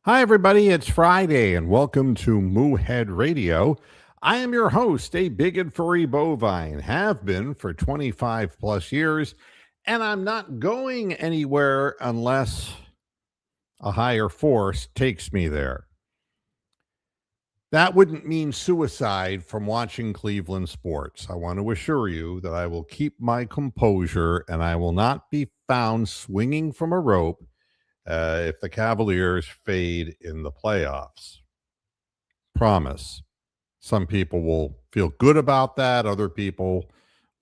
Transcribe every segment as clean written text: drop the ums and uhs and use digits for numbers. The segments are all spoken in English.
Hi, everybody. It's Friday, and welcome to Moohead Radio. I am your host, a big and furry bovine, have been for 25 plus years, and I'm not going anywhere unless a higher force takes me there. That wouldn't mean suicide from watching Cleveland sports. I want to assure you that I will keep my composure and I will not be found swinging from a rope if the Cavaliers fade in the playoffs. Promise. Some people will feel good about that. Other people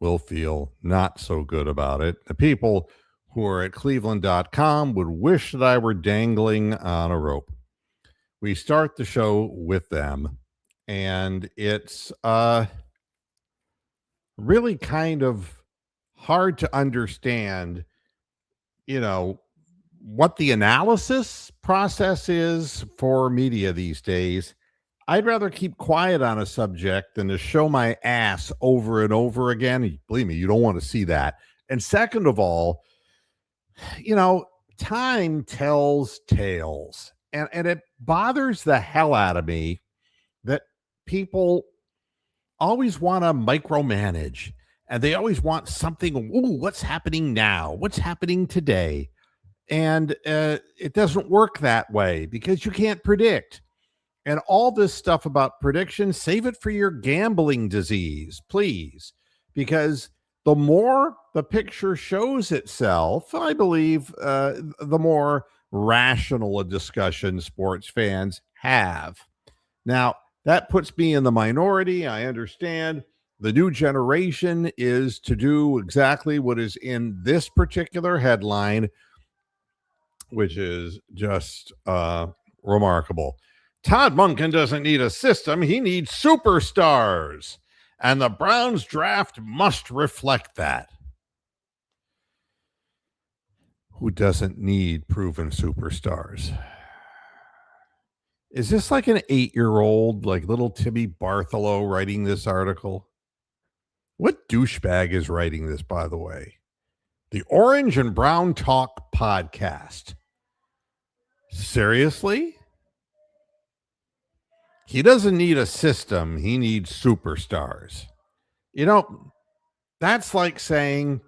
will feel not so good about it. The people who are at cleveland.com would wish that I were dangling on a rope. We start the show with them, and it's really kind of hard to understand, you know, what the analysis process is for media these days. I'd rather keep quiet on a subject than to show my ass over and over again. Believe me, you don't want to see that. And second of all, you know, time tells tales. And it bothers the hell out of me that people always want to micromanage and they always want something. Ooh, what's happening now? What's happening today? And it doesn't work that way because you can't predict. And all this stuff about predictions, save it for your gambling disease, please. Because the more the picture shows itself, I believe, the more rational a discussion sports fans have. Now, that puts me in the minority. I understand the new generation is to do exactly what is in this particular headline, which is just remarkable. Todd Monken doesn't need a system, he needs superstars. And the Browns draft must reflect that. Who doesn't need proven superstars? Is this like an 8-year-old, like little Timmy Bartholow writing this article? What douchebag is writing this, by the way? The Orange and Brown Talk podcast. Seriously? He doesn't need a system. He needs superstars. You know, that's like saying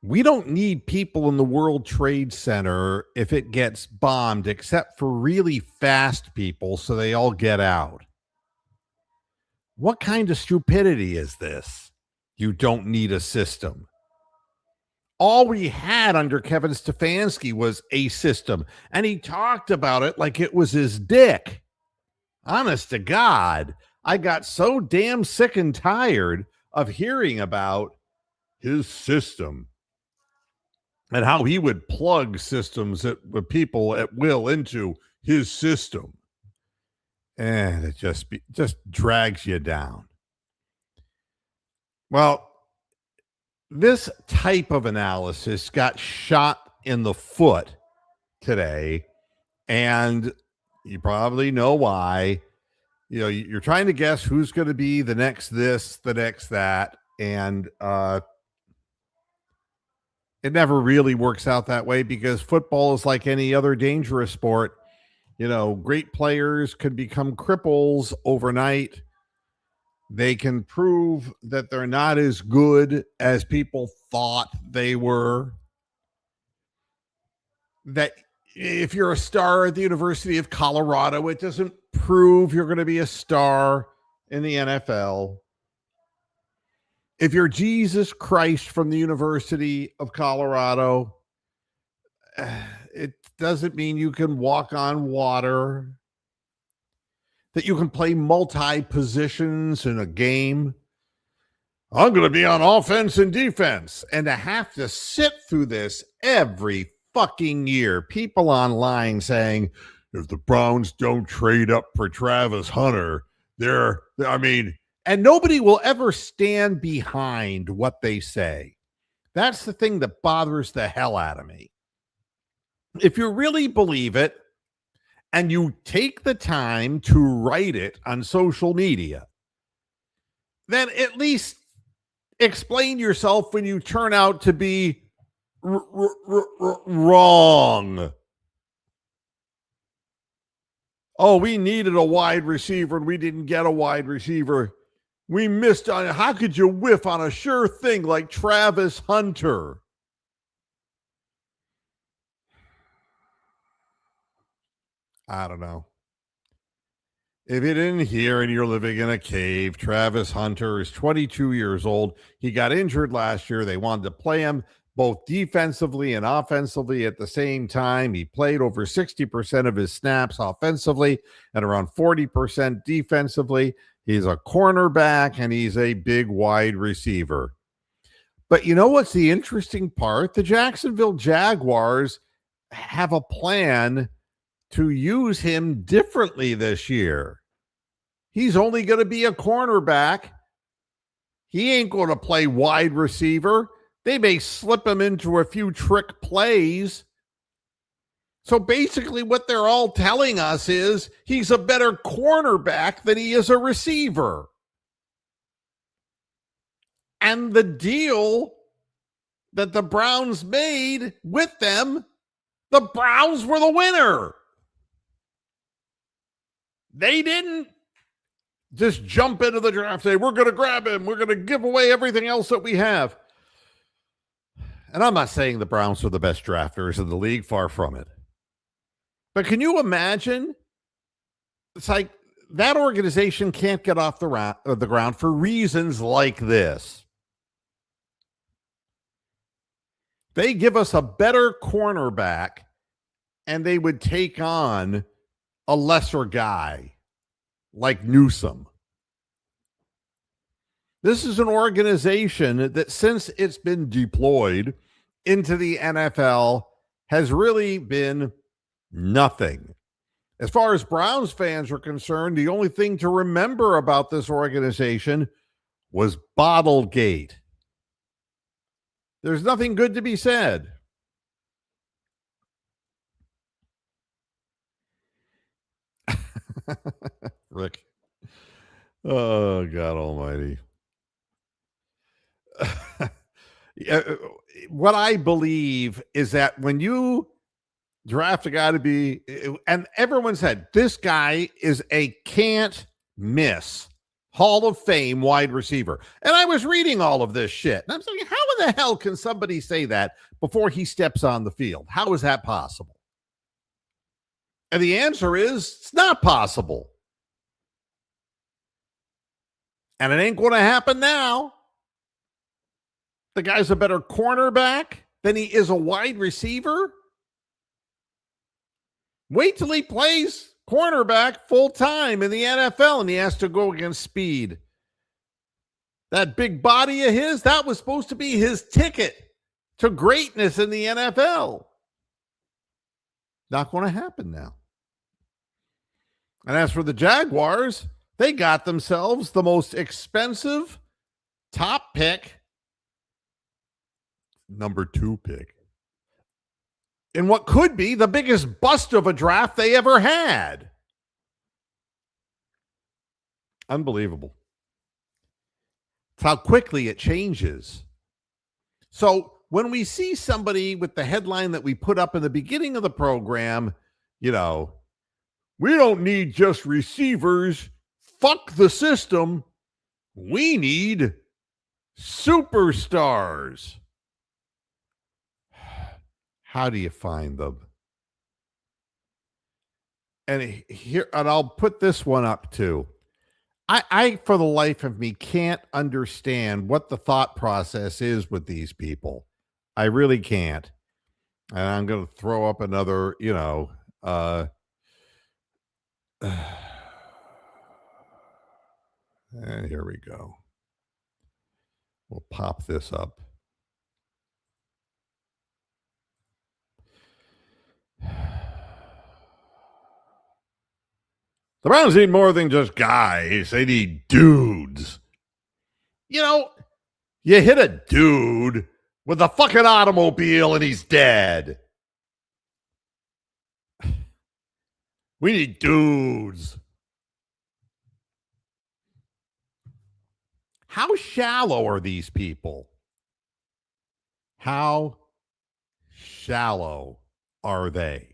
we don't need people in the World Trade Center if it gets bombed, except for really fast people so they all get out. What kind of stupidity is this? You don't need a system. All we had under Kevin Stefanski was a system, and he talked about it like it was his dick. Honest to God, I got so damn sick and tired of hearing about his system and how he would plug systems with people at will into his system. And it just drags you down. Well, this type of analysis got shot in the foot today, and you probably know why. You know, you're trying to guess who's going to be the next this, the next that, and it never really works out that way because football is like any other dangerous sport. You know, great players can become cripples overnight. They can prove that they're not as good as people thought they were. That if you're a star at the University of Colorado, it doesn't prove you're going to be a star in the NFL. If you're Jesus Christ from the University of Colorado, it doesn't mean you can walk on water, that you can play multi positions in a game. I'm going to be on offense and defense. And to have to sit through this every fucking year, people online saying, if the Browns don't trade up for Travis Hunter, and nobody will ever stand behind what they say. That's the thing that bothers the hell out of me. If you really believe it and you take the time to write it on social media, then at least explain yourself when you turn out to be wrong. Oh, we needed a wide receiver and we didn't get a wide receiver. We missed on it. How could you whiff on a sure thing like Travis Hunter? I don't know. If you didn't hear and you're living in a cave, Travis Hunter is 22 years old. He got injured last year. They wanted to play him both defensively and offensively at the same time. He played over 60% of his snaps offensively and around 40% defensively. He's a cornerback and he's a big wide receiver. But you know what's the interesting part? The Jacksonville Jaguars have a plan to use him differently this year. He's only going to be a cornerback. He ain't going to play wide receiver. They may slip him into a few trick plays. So basically, what they're all telling us is he's a better cornerback than he is a receiver. And the deal that the Browns made with them, the Browns were the winner. They didn't just jump into the draft, say, we're going to grab him. We're going to give away everything else that we have. And I'm not saying the Browns are the best drafters in the league, far from it. But can you imagine? It's like that organization can't get off the ground for reasons like this. They give us a better cornerback and they would take on a lesser guy like Newsome. This is an organization that, since it's been deployed into the NFL, has really been nothing. As far as Browns fans are concerned, the only thing to remember about this organization was Bottlegate. There's nothing good to be said. Rick. Oh, God almighty. What I believe is that when you draft a guy to be, and everyone said, this guy is a can't miss Hall of Fame wide receiver. And I was reading all of this shit. And I'm saying, how in the hell can somebody say that before he steps on the field? How is that possible? And the answer is it's not possible. And it ain't going to happen now. The guy's a better cornerback than he is a wide receiver. Wait till he plays cornerback full time in the NFL and he has to go against speed. That big body of his, that was supposed to be his ticket to greatness in the NFL. Not going to happen now. And as for the Jaguars, they got themselves the most expensive top pick, number 2 pick, in what could be the biggest bust of a draft they ever had. Unbelievable. It's how quickly it changes. So when we see somebody with the headline that we put up in the beginning of the program, we don't need just receivers. Fuck the system. We need superstars. How do you find them? And I'll put this one up too. I, for the life of me, can't understand what the thought process is with these people. I really can't. And I'm going to throw up another, and here we go. We'll pop this up. The Browns need more than just guys. They need dudes. You hit a dude with a fucking automobile and he's dead. We need dudes. How shallow are these people? How shallow are they?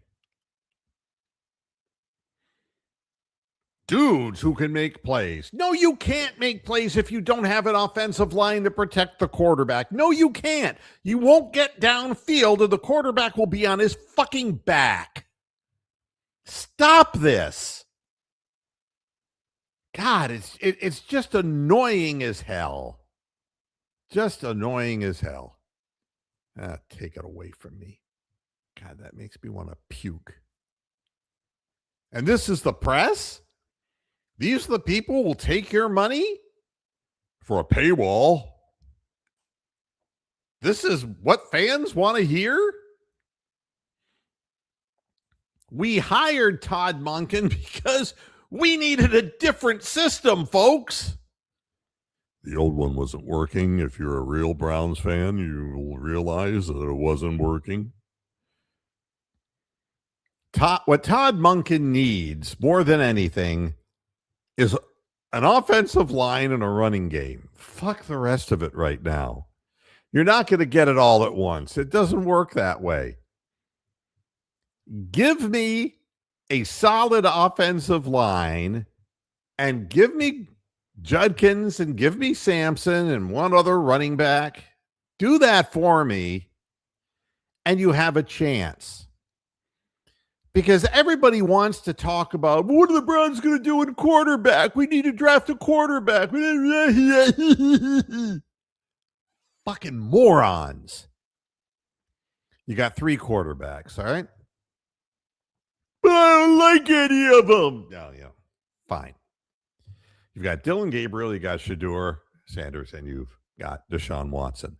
dudes who can make plays. No, you can't make plays if you don't have an offensive line to protect the quarterback. No, you can't. You won't get downfield and the quarterback will be on his fucking back. Stop this. God, it's just annoying as hell. Just annoying as hell. Take it away from me. God, that makes me want to puke. And this is the press? These are the people who will take your money for a paywall? This is what fans want to hear? We hired Todd Monken because we needed a different system, folks. The old one wasn't working. If you're a real Browns fan, you will realize that it wasn't working. What Todd Monken needs more than anything is an offensive line and a running game. Fuck the rest of it right now. You're not going to get it all at once. It doesn't work that way. Give me a solid offensive line and give me Judkins and give me Sampson and one other running back. Do that for me, and you have a chance. Because everybody wants to talk about, what are the Browns going to do in quarterback? We need to draft a quarterback. Fucking morons. You got 3 quarterbacks, all right? But I don't like any of them. No, fine. You've got Dylan Gabriel, you got Shedeur Sanders, and you've got Deshaun Watson.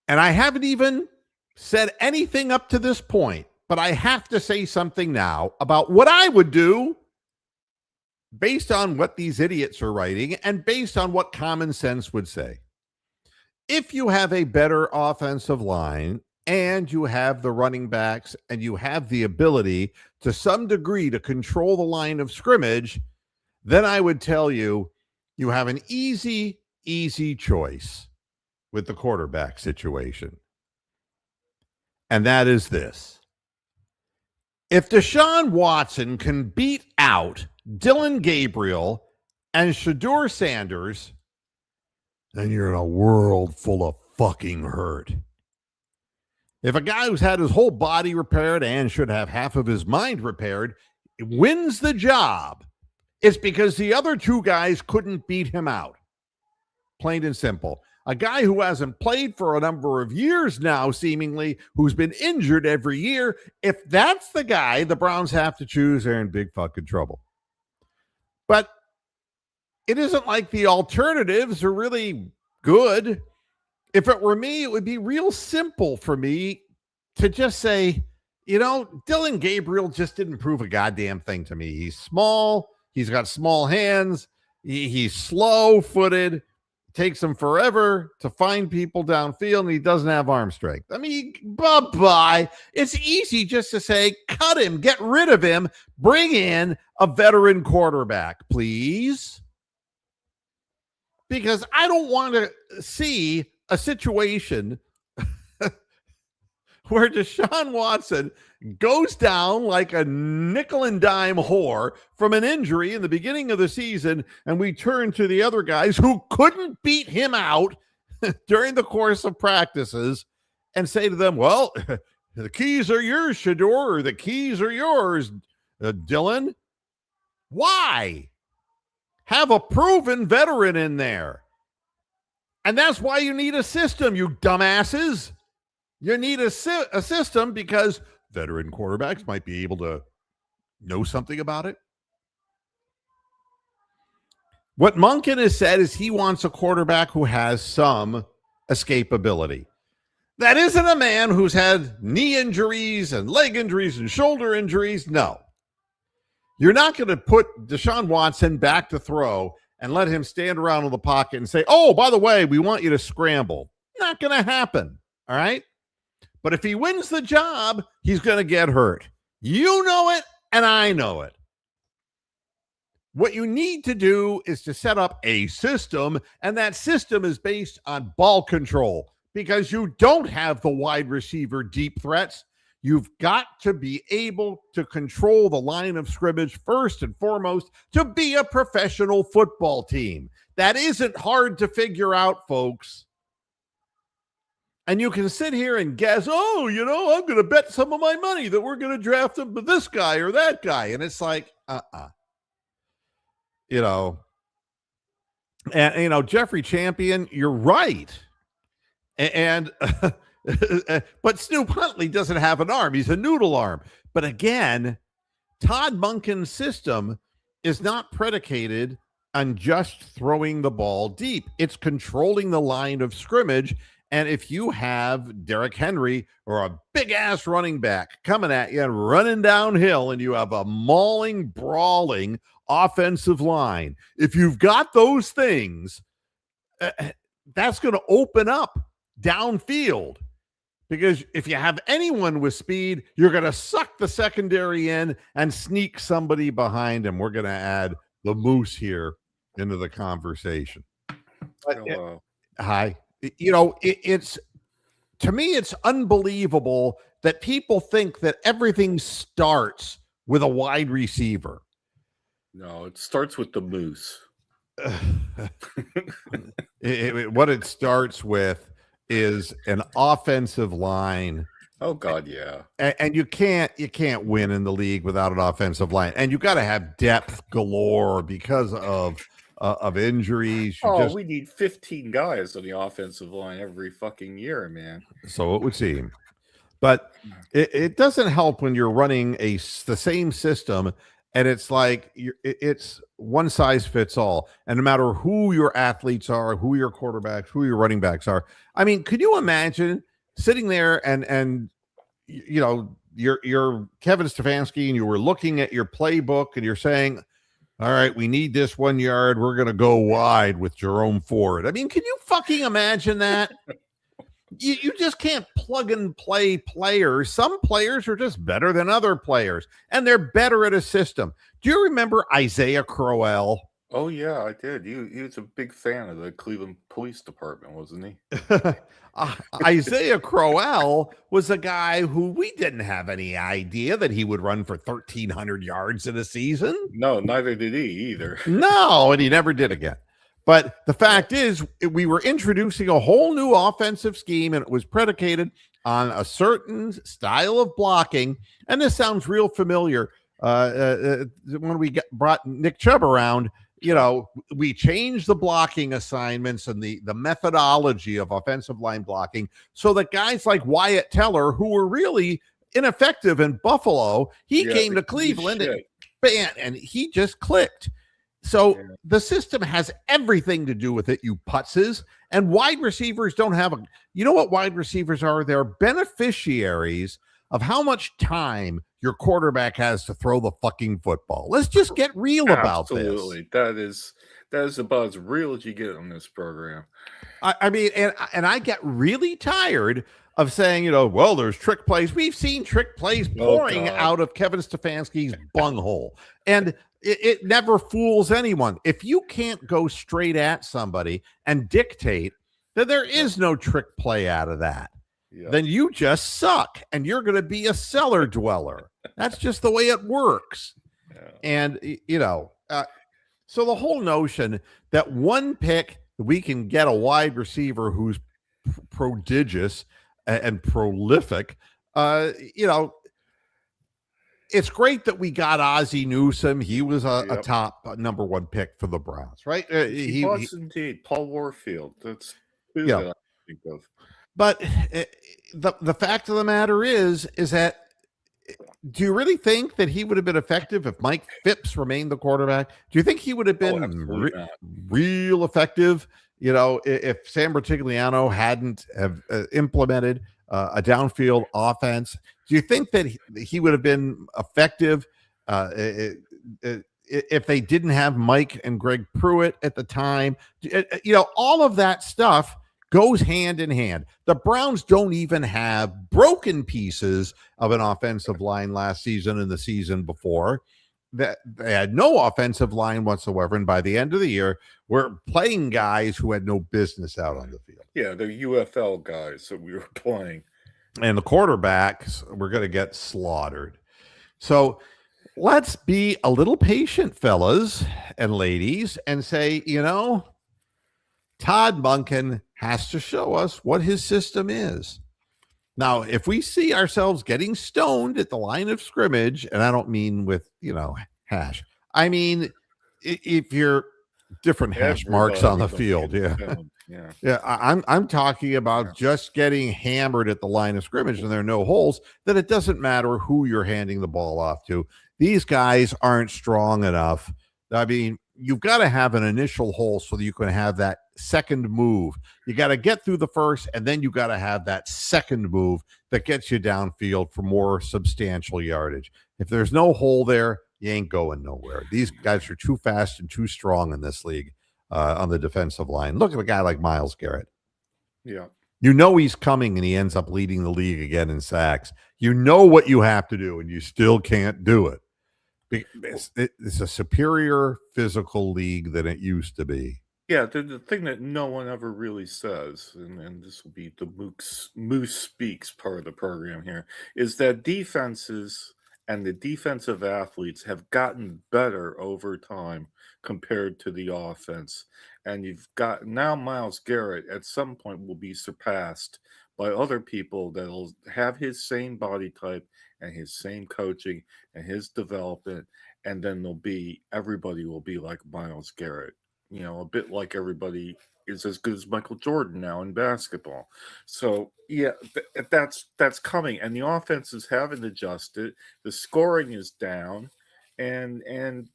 And I haven't even said anything up to this point, but I have to say something now about what I would do based on what these idiots are writing and based on what common sense would say. If you have a better offensive line and you have the running backs and you have the ability to some degree to control the line of scrimmage, then I would tell you, you have an easy choice with the quarterback situation. And that is this. If Deshaun Watson can beat out Dylan Gabriel and Shedeur Sanders, then you're in a world full of fucking hurt. If a guy who's had his whole body repaired and should have half of his mind repaired wins the job, it's because the other 2 guys couldn't beat him out. Plain and simple. A guy who hasn't played for a number of years now, seemingly, who's been injured every year, if that's the guy the Browns have to choose, they're in big fucking trouble. But it isn't like the alternatives are really good. If it were me, it would be real simple for me to just say, Dylan Gabriel just didn't prove a goddamn thing to me. He's small. He's got small hands. He's slow-footed. Takes him forever to find people downfield, and he doesn't have arm strength. I mean, bye-bye. It's easy just to say, cut him, get rid of him, bring in a veteran quarterback, please. Because I don't want to see a situation where Deshaun Watson goes down like a nickel and dime whore from an injury in the beginning of the season, and we turn to the other guys who couldn't beat him out during the course of practices and say to them, well, the keys are yours, Shedeur, or the keys are yours, Dylan. Why? Have a proven veteran in there. And that's why you need a system, you dumbasses. You need a system because veteran quarterbacks might be able to know something about it. What Monken has said is he wants a quarterback who has some escapability. That isn't a man who's had knee injuries and leg injuries and shoulder injuries. No. You're not going to put Deshaun Watson back to throw and let him stand around in the pocket and say, oh, by the way, we want you to scramble. Not going to happen. All right. But if he wins the job, he's going to get hurt. You know it, and I know it. What you need to do is to set up a system, and that system is based on ball control because you don't have the wide receiver deep threats. You've got to be able to control the line of scrimmage first and foremost to be a professional football team. That isn't hard to figure out, folks. And you can sit here and guess, oh, I'm going to bet some of my money that we're going to draft this guy or that guy. And it's like, And, Jeffrey Champion, you're right. And but Snoop Huntley doesn't have an arm. He's a noodle arm. But again, Todd Monken's system is not predicated on just throwing the ball deep. It's controlling the line of scrimmage. And if you have Derrick Henry or a big-ass running back coming at you and running downhill, and you have a mauling, brawling offensive line, if you've got those things, that's going to open up downfield. Because if you have anyone with speed, you're going to suck the secondary in and sneak somebody behind him. We're going to add the Moose here into the conversation. Hello. Hi. It's to me, it's unbelievable that people think that everything starts with a wide receiver. No, it starts with the Moose. What it starts with is an offensive line. Oh God, yeah. And you can't win in the league without an offensive line, and you got to have depth galore because of injuries. We need 15 guys on the offensive line every fucking year, man. So it would seem, but it doesn't help when you're running the same system, and it's like it's one size fits all. And no matter who your athletes are, who your quarterbacks, who your running backs are. I mean, could you imagine sitting there and you're Kevin Stefanski, and you were looking at your playbook and you're saying, all right, we need this 1 yard. We're going to go wide with Jerome Ford. I mean, can you fucking imagine that? You just can't plug and play players. Some players are just better than other players, and they're better at a system. Do you remember Isaiah Crowell? Oh, yeah, I did. He was a big fan of the Cleveland Police Department, wasn't he? Isaiah Crowell was a guy who we didn't have any idea that he would run for 1,300 yards in a season. No, neither did he either. No, and he never did again. But the fact is, we were introducing a whole new offensive scheme, and it was predicated on a certain style of blocking. And this sounds real familiar. When we brought Nick Chubb around, we changed the blocking assignments and the methodology of offensive line blocking so that guys like Wyatt Teller, who were really ineffective in Buffalo, came to Cleveland and he just clicked. So the system has everything to do with it, you putzes. And wide receivers don't have you know what wide receivers are? They're beneficiaries of how much time your quarterback has to throw the fucking football. Let's just get real about this. Absolutely. That is about as real as you get on this program. I mean, and I get really tired of saying, there's trick plays. We've seen trick plays pouring out of Kevin Stefanski's bunghole. And it never fools anyone. If you can't go straight at somebody and dictate, then there is no trick play out of that. Yeah. Then you just suck, and you're going to be a cellar dweller. That's just the way it works. Yeah. And, so the whole notion that one pick, we can get a wide receiver who's prodigious and prolific, it's great that we got Ozzie Newsome. He was a top number one pick for the Browns, right? He was indeed. Paul Warfield. That's who that I think of. But the fact of the matter is that, do you really think that he would have been effective if Mike Phipps remained the quarterback? Do you think he would have been real effective? If Sam Bertigliano hadn't have implemented a downfield offense, do you think that he would have been effective if they didn't have Mike and Greg Pruitt at the time? All of that stuff goes hand in hand. The Browns don't even have broken pieces of an offensive line last season and the season before. That they had no offensive line whatsoever, and by the end of the year, we're playing guys who had no business out on the field. Yeah, the UFL guys that we were playing. and the quarterbacks were going to get slaughtered. So let's be a little patient, fellas and ladies, and say, Todd Monken has to show us what his system is. Now, if we see ourselves getting stoned at the line of scrimmage, and I don't mean with, hash, I mean, if you're different hash marks on the field. Yeah. Yeah. Yeah. I'm talking about just getting hammered at the line of scrimmage and there are no holes, then it doesn't matter who you're handing the ball off to. These guys aren't strong enough. I mean, you've got to have an initial hole so that you can have that second move. You got to get through the first, and then you got to have that second move that gets you downfield for more substantial yardage. If there's no hole there, you ain't going nowhere. These guys are too fast and too strong in this league on the defensive line. Look at a guy like Myles Garrett. Yeah. He's coming and he ends up leading the league again in sacks. You know what you have to do, and you still can't do it. It's a superior physical league than it used to be. Yeah, the thing that no one ever really says, and this will be the Moose Speaks part of the program here, is that defenses and the defensive athletes have gotten better over time compared to the offense. And you've got now Myles Garrett at some point will be surpassed by other people that'll have his same body type and his same coaching and his development. And then everybody will be like Myles Garrett, a bit like everybody is as good as Michael Jordan now in basketball. So yeah, that's coming, and the offenses haven't adjusted. The scoring is down, and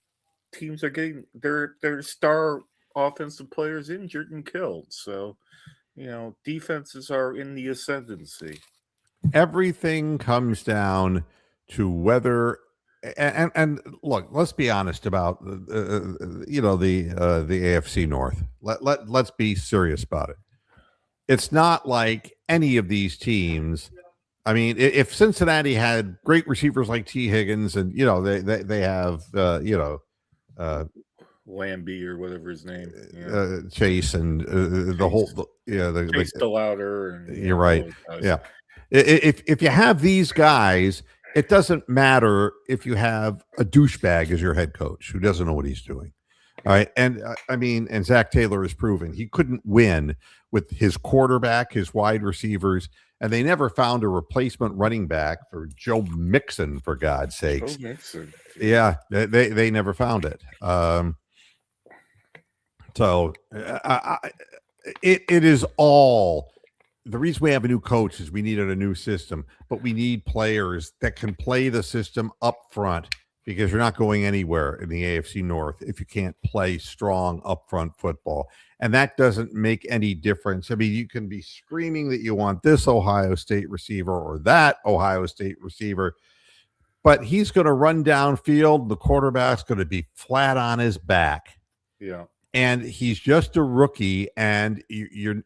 teams are getting their star offensive players injured and killed. So defenses are in the ascendancy. Everything comes down to whether and look, let's be honest about the AFC North. Let's be serious about it. It's not like any of these teams. I mean, if Cincinnati had great receivers like T. Higgins, and they have Lambie or whatever his name, Chase and Chase DeLauder. And, you're right. Yeah, if you have these guys, it doesn't matter if you have a douchebag as your head coach who doesn't know what he's doing. All right. And and Zach Taylor has proven he couldn't win with his quarterback, his wide receivers, and they never found a replacement running back for Joe Mixon, for God's sakes. Joe Mixon. Yeah, they never found it. It is all. The reason we have a new coach is we needed a new system, but we need players that can play the system up front, because you're not going anywhere in the AFC North if you can't play strong upfront football. And that doesn't make any difference. I mean, you can be screaming that you want this Ohio State receiver or that Ohio State receiver, but he's going to run downfield. The quarterback's going to be flat on his back. Yeah. And he's just a rookie, and he's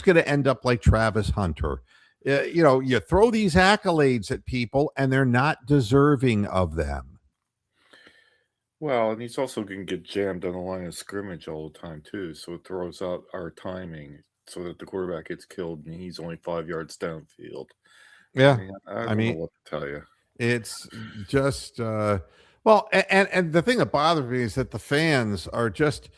going to end up like Travis Hunter. You throw these accolades at people, and they're not deserving of them. Well, and he's also going to get jammed on the line of scrimmage all the time too, so it throws out our timing so that the quarterback gets killed and he's only 5 yards downfield. Yeah, I mean, know what to tell you. It's just well, and the thing that bothers me is that the fans are just.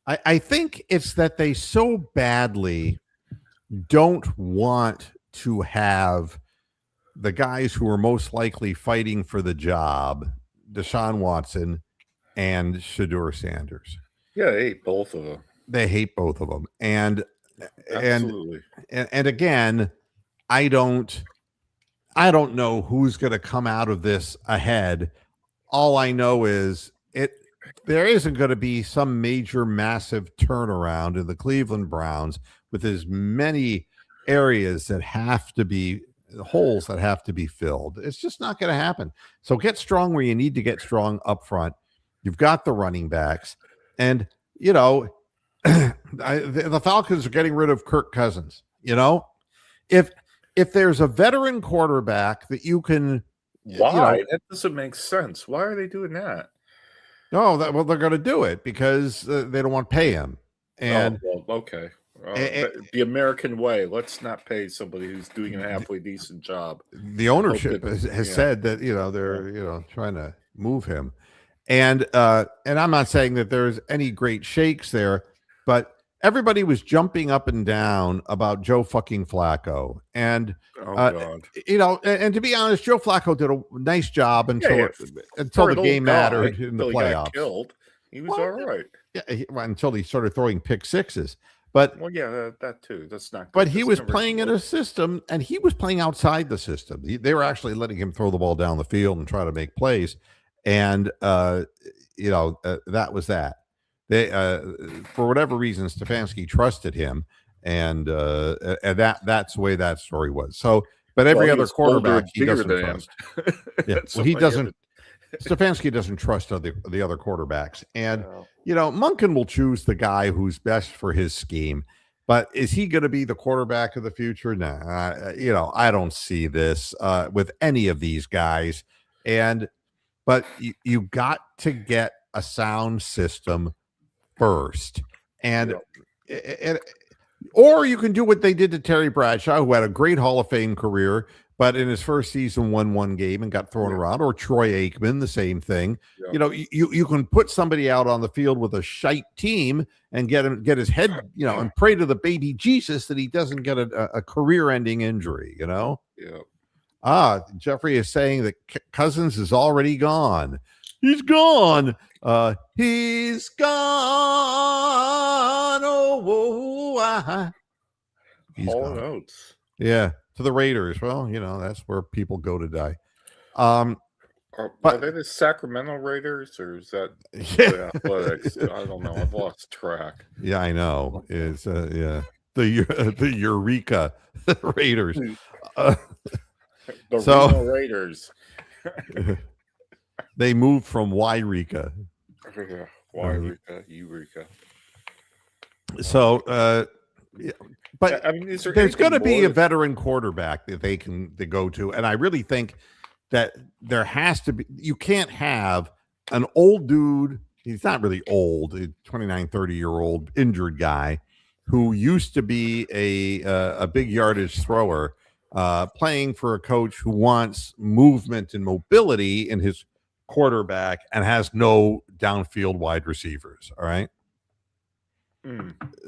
I think it's that they so badly don't want to have the guys who are most likely fighting for the job, Deshaun Watson and Shedeur Sanders. Yeah, they hate both of them. They hate both of them. And absolutely. And again, I don't know who's going to come out of this ahead. All I know is there isn't going to be some major, massive turnaround in the Cleveland Browns with as many areas that have to be holes that have to be filled. It's just not going to happen. So get strong where you need to get strong up front. You've got the running backs, and the Falcons are getting rid of Kirk Cousins. If there's a veteran quarterback that you can, why that doesn't make sense. Why are they doing that? No, they're going to do it because they don't want to pay him. And okay. The American way. Let's not pay somebody who's doing a halfway decent job. The ownership has said that they're trying to move him, and I'm not saying that there's any great shakes there, but everybody was jumping up and down about Joe fucking Flacco, and God. And to be honest, Joe Flacco did a nice job until the game mattered in the playoffs. Got killed. He was all right. Yeah, until he started throwing pick sixes. But that too. That's not good. But he was playing in a system, and he was playing outside the system. They were actually letting him throw the ball down the field and try to make plays, and that was that. They for whatever reason, Stefanski trusted him, and that's the way that story was. So, but every other quarterback he doesn't trust. Yeah, well, he doesn't. Stefanski doesn't trust the other quarterbacks, and Monken will choose the guy who's best for his scheme. But is he going to be the quarterback of the future? Nah, I don't see this with any of these guys. But you got to get a sound system first, or you can do what they did to Terry Bradshaw, who had a great Hall of Fame career, but in his first season won one game and got thrown around, or Troy Aikman, the same thing. Yeah. You can put somebody out on the field with a shite team and get his head, and pray to the baby Jesus that he doesn't get a career-ending injury, Yeah. Jeffrey is saying that Cousins is already gone. He's gone. He's gone. He's gone. Notes. Yeah. To the Raiders. Well, that's where people go to die. Are they the Sacramento Raiders, or is that the Athletics? I don't know. I've lost track. Yeah, I know. It's the Eureka Raiders. The Reno Raiders. They moved from Eureka. Eureka. So, but I mean, there's going to be a veteran quarterback that they go to, and I really think that there has to be. You can't have an old dude. He's not really old, a 29, 30-year-old injured guy who used to be a big yardage thrower, playing for a coach who wants movement and mobility in his quarterback and has no downfield wide receivers. All right.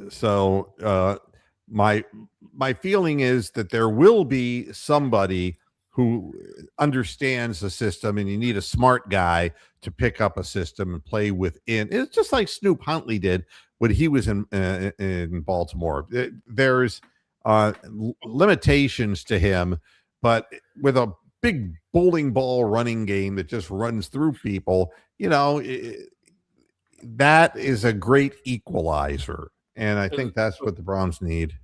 So my feeling is that there will be somebody who understands the system, and you need a smart guy to pick up a system and play within. It's just like Snoop Huntley did when he was in Baltimore. There's limitations to him, but with a big bowling ball running game that just runs through people, that is a great equalizer. And I think that's what the Browns need.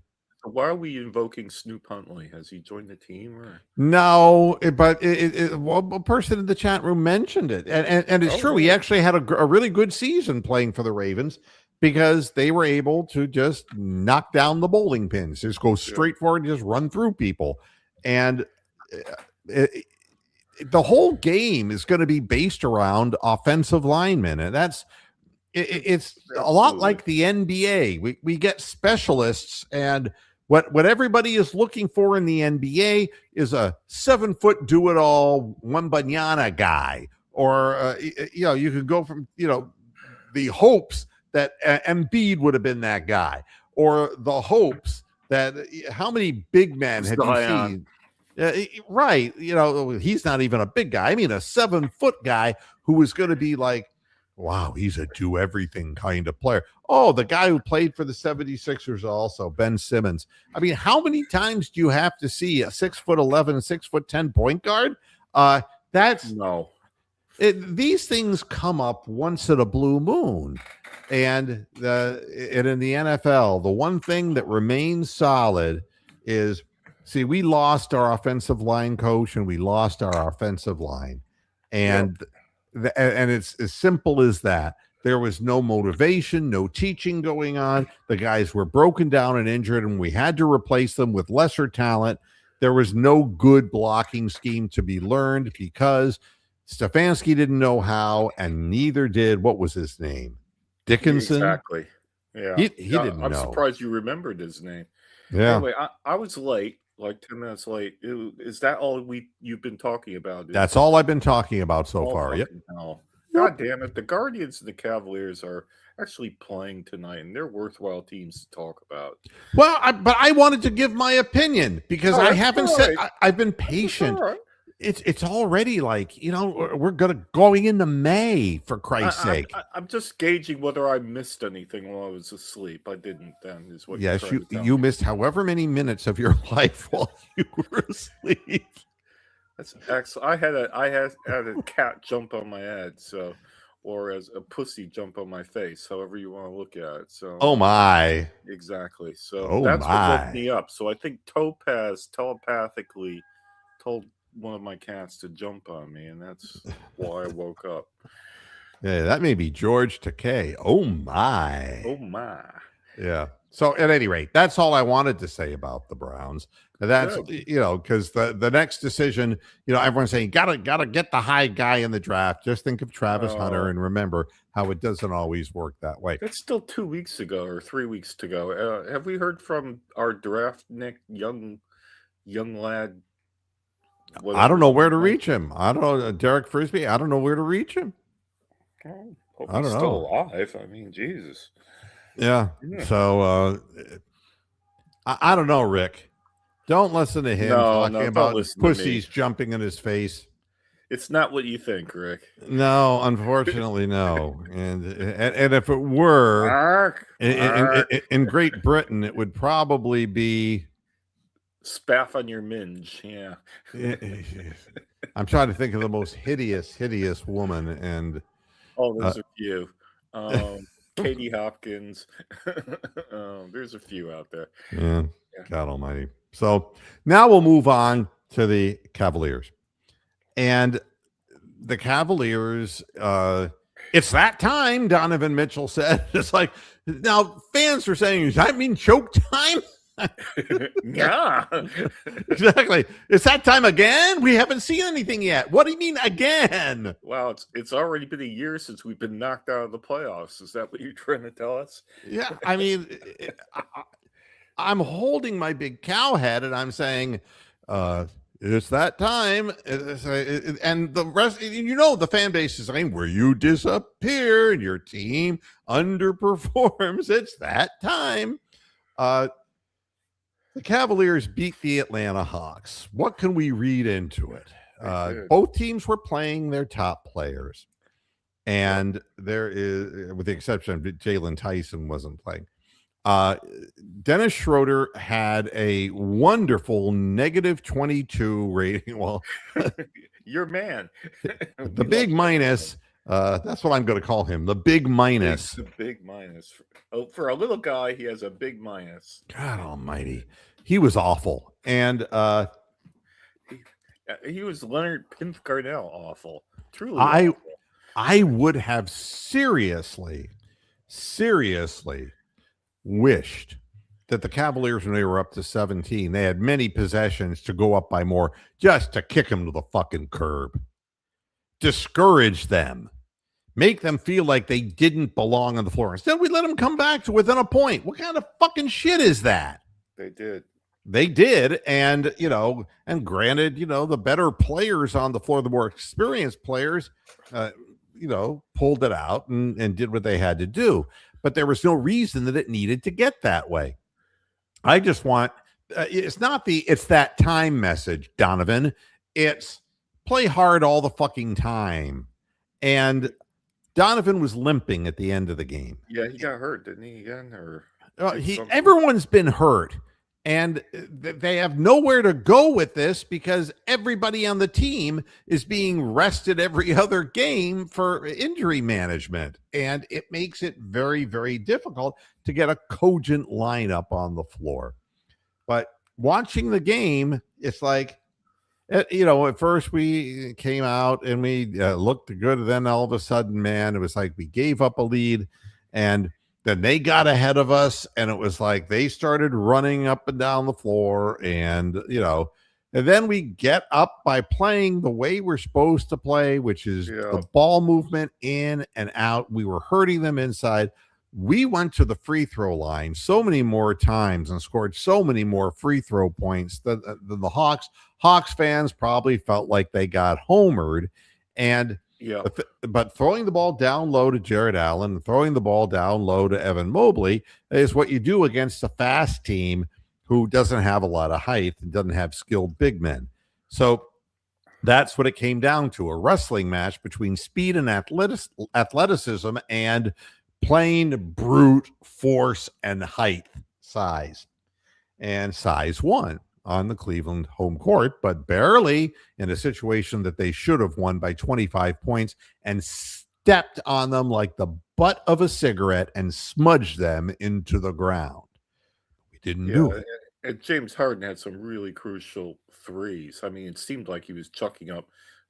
Why are we invoking Snoop Huntley? Has he joined the team? Or? No, but a person in the chat room mentioned it. And it's true. He actually had a really good season playing for the Ravens because they were able to just knock down the bowling pins, just go straight forward and just run through people. And the whole game is going to be based around offensive linemen. And it's a lot like the NBA. We get specialists, and what everybody is looking for in the NBA is a 7-foot do-it-all Wembanyama guy, or you could go from the hopes that Embiid would have been that guy, or the hopes that how many big men have you seen? Right, he's not even a big guy. I mean, a 7-foot guy who is going to be like, wow, he's a do-everything kind of player. Oh, the guy who played for the 76ers also, Ben Simmons. I mean, how many times do you have to see a 6'11", 6'10" point guard? These things come up once in a blue moon. And in the NFL, the one thing that remains solid is, we lost our offensive line coach and we lost our offensive line. And and it's as simple as that. There was no motivation, no teaching going on. The guys were broken down and injured, and we had to replace them with lesser talent. There was no good blocking scheme to be learned because Stefanski didn't know how, and neither did, what was his name? Dickinson? Exactly. Yeah. He Yeah, didn't I'm know. surprised you remembered his name. Yeah, Anyway, I was late, like 10 minutes late. Is that all you've been talking about? Is that's the all I've been talking about so Oh, far. Yep. fucking hell. Yep. God damn it. The Guardians and the Cavaliers are actually playing tonight, and they're worthwhile teams to talk about. Well, but I wanted to give my opinion because No, I that's haven't all said right. I've been That's all patient. right. It's already like, we're going into May, for Christ's I, sake. I'm just gauging whether I missed anything while I was asleep. I didn't, then, is what you're Yes, trying to tell you me. missed however many minutes of your life while you were asleep. That's excellent. I had a cat jump on my head, so, or as a pussy jump on my face, however you want to look at it. So, Oh my. exactly. So Oh that's what woke my. me up. So I think Topaz telepathically told one of my cats to jump on me, and that's why I woke up. Yeah, that may be George Takei. Oh my. Oh my. Yeah. So at any rate, that's all I wanted to say about the Browns. That's Good. because the next decision, everyone's saying gotta get the high guy in the draft. Just think of Travis Hunter Oh. and remember how it doesn't always work that way. That's still 2 weeks ago or 3 weeks to go. Have we heard from our draft Nick young lad? I don't know where to whatever his name reach him. I don't know, Derek Frisbee. I don't know where to reach him. is? Oh, hope I he's don't still know. alive. I mean, Jesus. Yeah. Yeah. So I don't know, Rick. Don't listen to him No, talking don't about listen to me. pussies jumping in his face. It's not what you think, Rick. No, unfortunately, no. And if it were Ark, ark. in Great Britain, it would probably be Spaff on your minge. Yeah. I'm trying to think of the most hideous woman, and Oh, there's a few. Katie Hopkins. There's a few out there. yeah, God Almighty. So now we'll move on to the Cavaliers, and the Cavaliers. It's that time, Donovan Mitchell said. It's like now fans are saying, "Does that mean choke time?" Yeah. Exactly. It's that time again. We haven't seen anything yet. What do you mean again? Wow, it's already been a year since we've been knocked out of the playoffs. Is that what you're trying to tell us? Yeah, I mean, I'm holding my big cow head and I'm saying, it's that time. And the rest, the fan base is saying, where you disappear and your team underperforms. It's that time. The Cavaliers beat the Atlanta Hawks. What can we read into it? Both teams were playing their top players. And there is, with the exception of Jalen Tyson wasn't playing. Dennis Schroeder had a wonderful -22 rating. Well, your man. The big minus. That's what I'm going to call him. The big minus. The big minus. For a little guy, he has a big minus. God Almighty, he was awful, and he was Leonard Pimp-Garnell awful. Truly, awful. I would have seriously wished that the Cavaliers, when they were up to 17, they had many possessions to go up by more, just to kick them to the fucking curb, discourage them, make them feel like they didn't belong on the floor. Instead, we let them come back to within a point. What kind of fucking shit is that? They did. And, and granted, the better players on the floor, the more experienced players, pulled it out and did what they had to do. But there was no reason that it needed to get that way. I just want, it's that time message, Donovan. It's play hard all the fucking time. And Donovan was limping at the end of the game. Yeah, he got hurt, didn't he, again? Or everyone's been hurt. And they have nowhere to go with this because everybody on the team is being rested every other game for injury management. And it makes it very, very difficult to get a cogent lineup on the floor. But watching the game, it's like, at first we came out and we looked good. And then all of a sudden, man, it was like we gave up a lead and then they got ahead of us, and it was like they started running up and down the floor, and then we get up by playing the way we're supposed to play, which is the ball movement in and out. We were hurting them inside. we went to the free throw line so many more times and scored so many more free throw points than the Hawks. Hawks fans probably felt like they got homered. And Yeah. but throwing the ball down low to Jared Allen, throwing the ball down low to Evan Mobley is what you do against a fast team who doesn't have a lot of height and doesn't have skilled big men. So that's what it came down to, a wrestling match between speed and athleticism and plain brute force and height, size. And size won on the Cleveland home court, but barely, in a situation that they should have won by 25 points, and stepped on them like the butt of a cigarette and smudged them into the ground. We didn't do it. And James Harden had some really crucial threes. I mean, it seemed like he was chucking up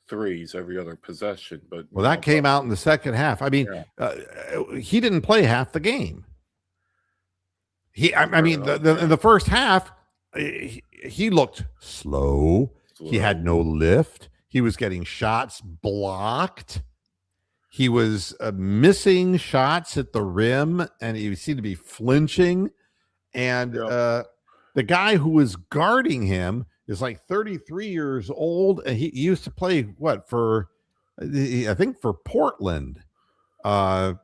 threes every other possession. But Well, that came out in the second half. I mean, he didn't play half the game. I mean, in the first half, he looked slow. He had no lift. He was getting shots blocked. He was missing shots at the rim, and he seemed to be flinching. And the guy who was guarding him is like 33 years old, and he used to play for Portland. And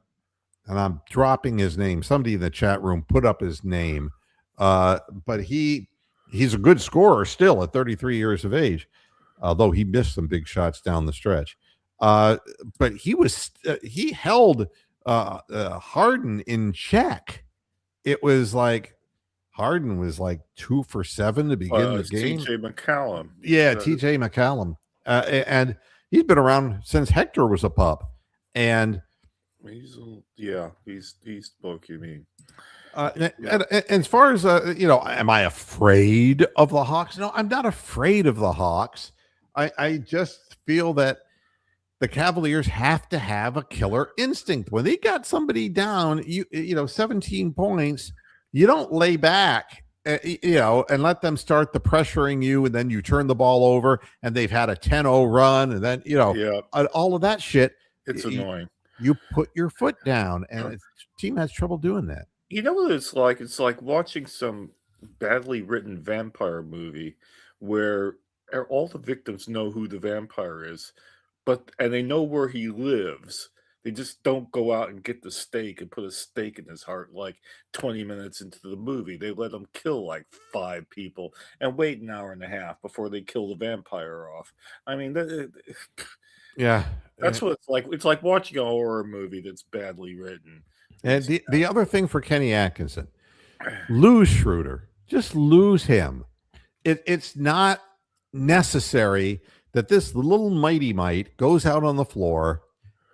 I'm dropping his name. Somebody in the chat room put up his name. But he's a good scorer still at 33 years of age, although he missed some big shots down the stretch. But he held Harden in check. It was like Harden was like 2 for 7 to begin the game. TJ McCallum. Yeah, TJ McCallum. And he's been around since Hector was a pup. And he's book, you mean. And as far as am I afraid of the Hawks? No, I'm not afraid of the Hawks. I just feel that the Cavaliers have to have a killer instinct. When they got somebody down, 17 points, you don't lay back, and let them start the pressuring you, and then you turn the ball over, and they've had a 10-0 run, and then all of that shit. It's annoying. You put your foot down, and the team has trouble doing that. You know what it's like? It's like watching some badly written vampire movie where all the victims know who the vampire is, and they know where he lives. They just don't go out and get the stake and put a stake in his heart like 20 minutes into the movie. They let him kill like 5 people and wait an hour and a half before they kill the vampire off. I mean, that's what it's like. It's like watching a horror movie that's badly written. And the other thing for Kenny Atkinson, lose Schroeder. Just lose him. It's not necessary that this little mighty mite goes out on the floor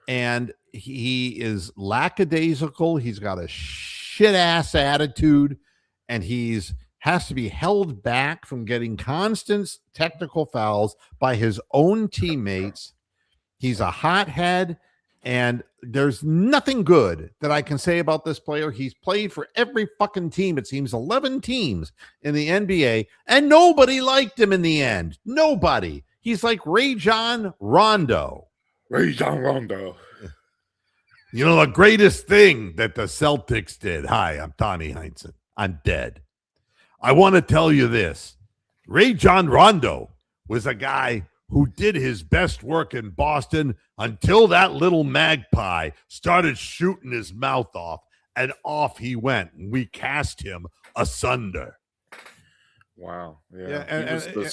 and he is lackadaisical. He's got a shit-ass attitude, and has to be held back from getting constant technical fouls by his own teammates. He's a hothead, and there's nothing good that I can say about this player. He's played for every fucking team. It seems 11 teams in the NBA, and nobody liked him in the end. Nobody. He's like Rajon Rondo. Rajon Rondo. The greatest thing that the Celtics did. Hi, I'm Tommy Heinsohn. I'm dead. I want to tell you this. Rajon Rondo was a guy who did his best work in Boston until that little magpie started shooting his mouth off, and off he went. And we cast him asunder. Wow. Yeah. He was the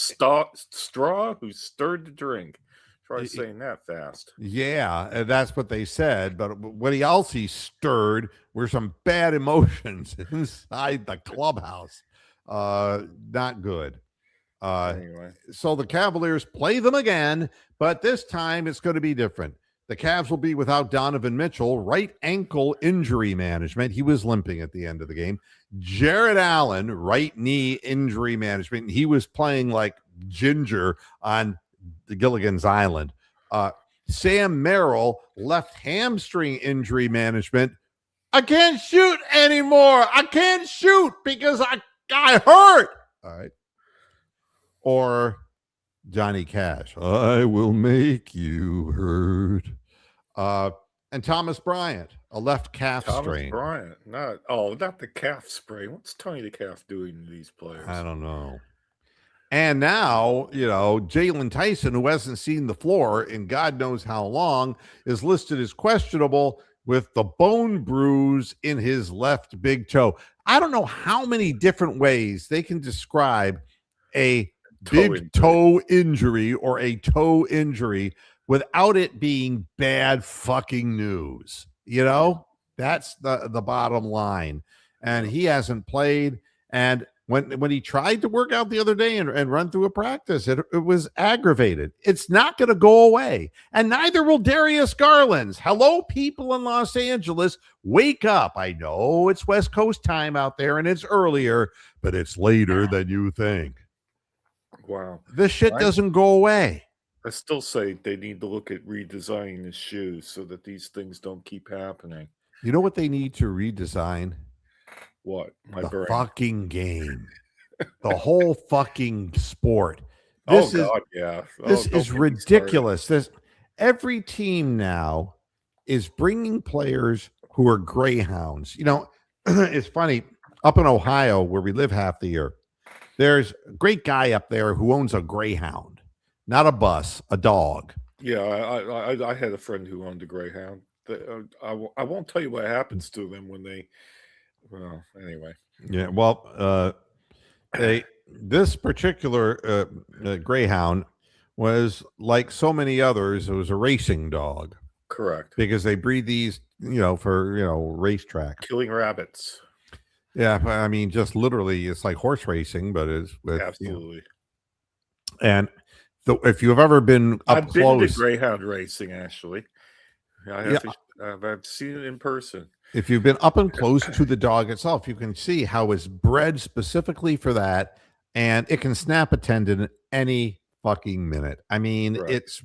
straw who stirred the drink. Try saying that fast. Yeah, that's what they said. But what else he stirred were some bad emotions inside the clubhouse. Not good. Anyway. So the Cavaliers play them again, but this time it's going to be different. The Cavs will be without Donovan Mitchell, right ankle injury management. He was limping at the end of the game. Jared Allen, right knee injury management. He was playing like Ginger on the Gilligan's Island. Sam Merrill, left hamstring injury management. I can't shoot anymore. I can't shoot because I got hurt. All right. Or Johnny Cash, I will make you hurt. And Thomas Bryant, a left calf Thomas strain. Bryant, not the calf sprain. What's Tony the Calf doing to these players? I don't know. And now, Jalen Tyson, who hasn't seen the floor in God knows how long, is listed as questionable with the bone bruise in his left big toe. I don't know how many different ways they can describe a big toe injury or a toe injury without it being bad fucking news. That's the bottom line. And he hasn't played. And when he tried to work out the other day and run through a practice, it was aggravated. It's not going to go away. And neither will Darius Garland's. Hello, people in Los Angeles. Wake up. I know it's West Coast time out there and it's earlier, but it's later than you think. Wow. This shit doesn't go away. I still say they need to look at redesigning his shoes so that these things don't keep happening. You know what they need to redesign? What? The fucking game. The whole fucking sport. This is ridiculous. Every team now is bringing players who are greyhounds. It's funny. Up in Ohio, where we live half the year, there's a great guy up there who owns a greyhound. Not a bus, a dog. Yeah, I had a friend who owned a greyhound. I won't tell you what happens to them when they... Well, anyway. Yeah, well, this particular greyhound was like so many others. It was a racing dog. Correct. Because they breed these, for racetrack. Killing rabbits. Yeah, I mean, just literally, it's like horse racing, but it's with, absolutely. And if you've ever been up close, I've been to greyhound racing. Actually, I've seen it in person. If you've been up and close to the dog itself, you can see how it's bred specifically for that, and it can snap a tendon any fucking minute. I mean, It's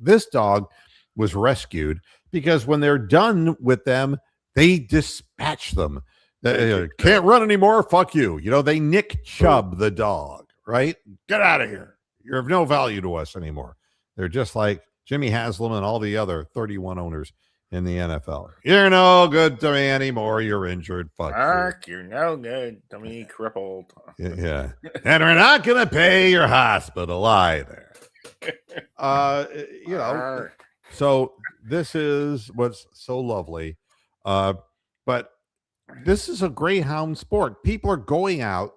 this dog was rescued because when they're done with them, they dispatch them. They can't run anymore. Fuck you. They Nick Chubb the dog, right? Get out of here. You're of no value to us anymore. They're just like Jimmy Haslam and all the other 31 owners in the NFL. You're no good to me anymore. You're injured. Fuck you're no good to me, crippled. Yeah. And we're not going to pay your hospital either. So this is what's so lovely. But this is a greyhound sport. People are going out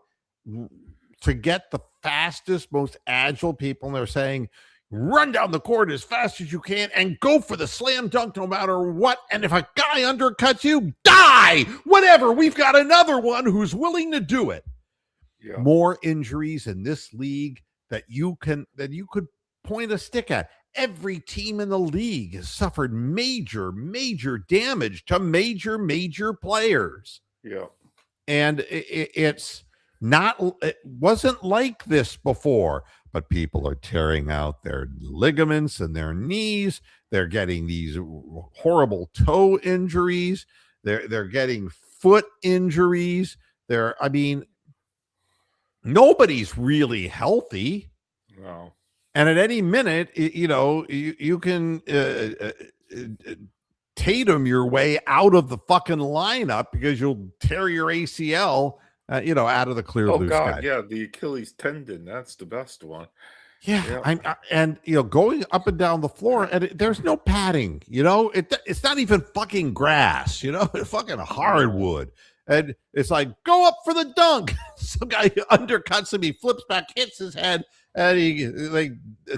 to get the fastest, most agile people. And they're saying, run down the court as fast as you can and go for the slam dunk no matter what. And if a guy undercuts you, die. Whatever. We've got another one who's willing to do it. Yeah. More injuries in this league that you could point a stick at. Every team in the league has suffered major damage to major players. Yeah. And it wasn't like this before, but people are tearing out their ligaments and their knees. They're getting these horrible toe injuries. They're getting foot injuries. Nobody's really healthy. No. And at any minute, you can Tatum your way out of the fucking lineup because you'll tear your ACL, out of the clear blue sky. Yeah, the Achilles tendon, that's the best one. Yeah. Going up and down the floor, and there's no padding. It's not even fucking grass. It's fucking hardwood. And it's like, go up for the dunk. Some guy undercuts him. He flips back, hits his head, and they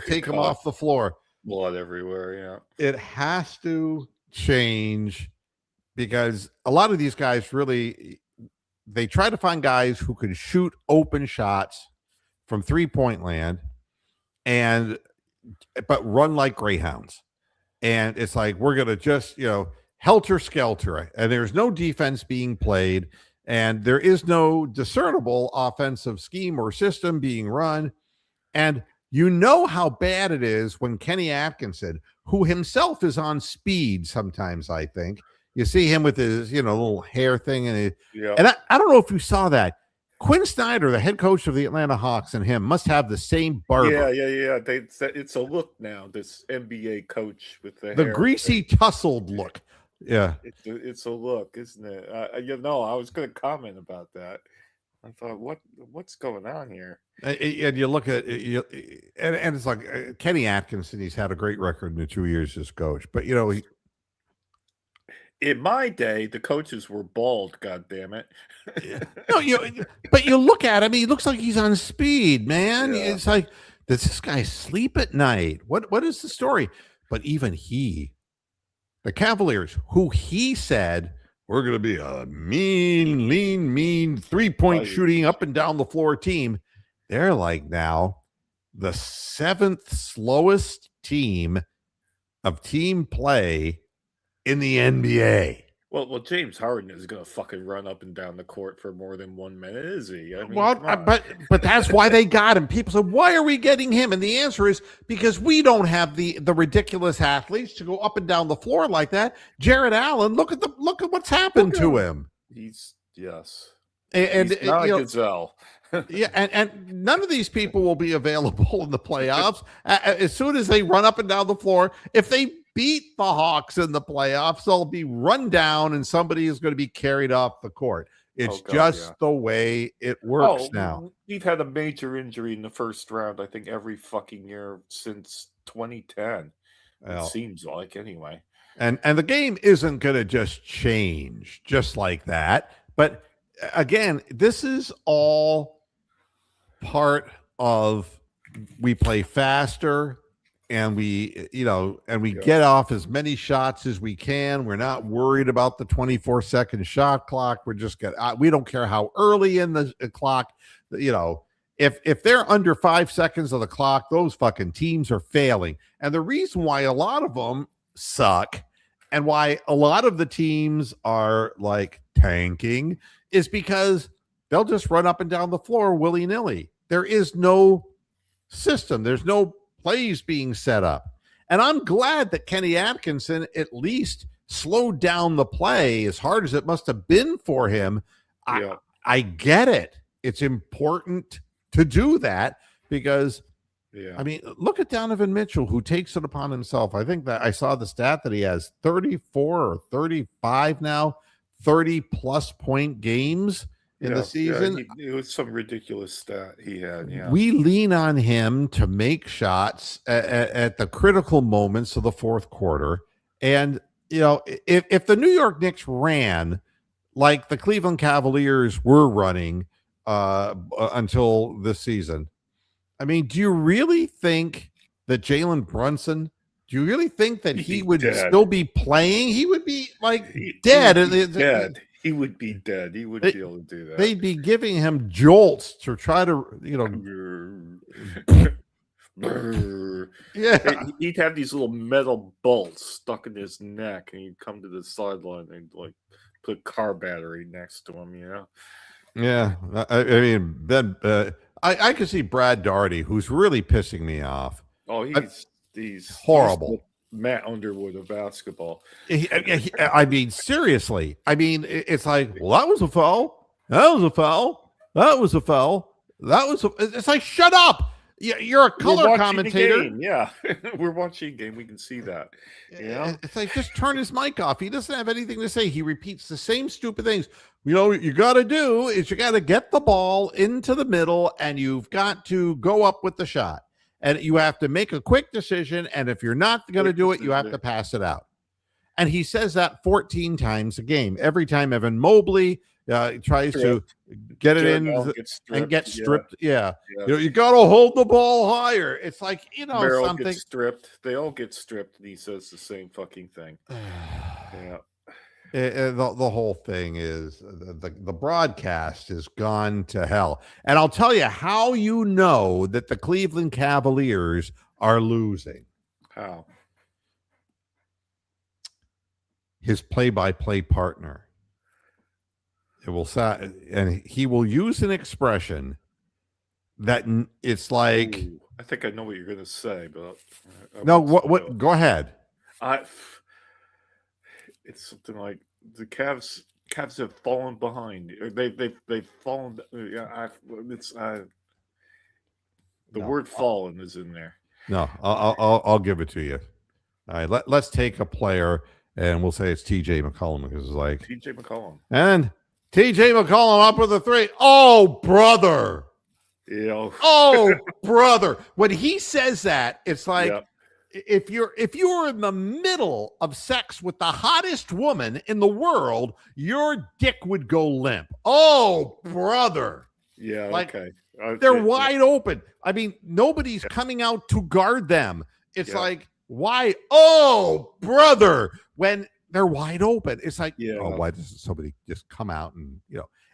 take him off the floor. Blood everywhere, yeah. It has to change because a lot of these guys really, they try to find guys who can shoot open shots from 3-point land but run like greyhounds. And it's like, we're going to just, helter skelter, and there's no defense being played, and there is no discernible offensive scheme or system being run. And how bad it is when Kenny Atkinson, who himself is on speed sometimes, I think, you see him with his, little hair thing. And I don't know if you saw that. Quinn Snyder, the head coach of the Atlanta Hawks, and him must have the same barber. Yeah. It's a look now. This NBA coach with the The hair. greasy, tussled look. Yeah. It's a look, isn't it? I was going to comment about that. I thought, what's going on here? And you look at you, and it's like Kenny Atkinson. He's had a great record in the 2 years as coach, but In my day, the coaches were bald. God damn it! no, but you look at him. He looks like he's on speed, man. Yeah. It's like, does this guy sleep at night? What is the story? But even the Cavaliers, who he said we're going to be a mean, lean, mean 3-point shooting up and down the floor team, they're like now the 7th slowest team of team play in the NBA. Well, James Harden is going to fucking run up and down the court for more than 1 minute, is he? I mean, but that's why they got him. People said, why are we getting him? And the answer is because we don't have the ridiculous athletes to go up and down the floor like that. Jared Allen, look at what's happened to him. He's yes, and he's not a gazelle. Yeah, and none of these people will be available in the playoffs. As soon as they run up and down the floor, if they beat the Hawks in the playoffs, they'll be run down and somebody is going to be carried off the court. It's the way it works now. We've had a major injury in the first round, I think, every fucking year since 2010. It seems like, anyway. And the game isn't going to just change just like that. But again, this is all part of we play faster. And we get off as many shots as we can. We're not worried about the 24-second shot clock. We don't care how early in the clock, if they're under 5 seconds of the clock, those fucking teams are failing. And the reason why a lot of them suck and why a lot of the teams are like tanking is because they'll just run up and down the floor willy-nilly. There is no system. There's no plays being set up. And I'm glad that Kenny Atkinson at least slowed down the play as hard as it must have been for him. Yeah. I get it. It's important to do that because, I mean, look at Donovan Mitchell, who takes it upon himself. I think that I saw the stat that he has 34 or 35 now, 30-plus point games in the season. It was some ridiculous stat he had. Yeah, we lean on him to make shots at the critical moments of the fourth quarter. And, if the New York Knicks ran like the Cleveland Cavaliers were running until this season, I mean, do you really think that Jalen Brunson, do you really think that he would still be playing? He would be like dead. Dead. He would be dead. He wouldn't be able to do that. They'd be giving him jolts to try to, yeah. He'd have these little metal bolts stuck in his neck, and he'd come to the sideline and like put a car battery next to him. Yeah, I mean, then I could see Brad Daugherty, who's really pissing me off. Oh, he's horrible. Matt Underwood of basketball. I mean, seriously. I mean, it's like, well, that was a foul. That was a foul. That was a foul. It's like, shut up. You're a color commentator. Yeah, we're watching a game. We can see that. It's like, just turn his mic off. He doesn't have anything to say. He repeats the same stupid things. What you got to do is you got to get the ball into the middle and you've got to go up with the shot. And you have to make a quick decision. And if you're not going to do it, you have to pass it out. And he says that 14 times a game. Every time Evan Mobley tries to get it in and get stripped. Yeah. You got to hold the ball higher. It's like, Merrill something. Gets stripped. They all get stripped. And he says the same fucking thing. Yeah. The whole thing is the broadcast has gone to hell. And I'll tell you how you know that the Cleveland Cavaliers are losing. How? His play-by-play partner. And he will use an expression that it's like. Ooh, I think I know what you're going to say, but no. What? Go ahead. It's something like the Cavs Cavs have fallen behind. Or they've fallen. Yeah, the No, word "fallen" is in there. no, I'll give it to you. All right, let's take a player and we'll say it's T.J. McCollum because it's like, T.J. McCollum. and T.J. McCollum up with a three. Oh, brother. You know. Oh, brother. When he says that, it's like, Yeah. if you're in the middle of sex with the hottest woman in the world, your dick would go limp. Oh, brother. Yeah. Like, Okay. they're wide open. I mean, nobody's coming out to guard them. It's Yeah. like, why? Oh, brother. When they're wide open, it's like, Yeah. oh, why doesn't somebody just come out and,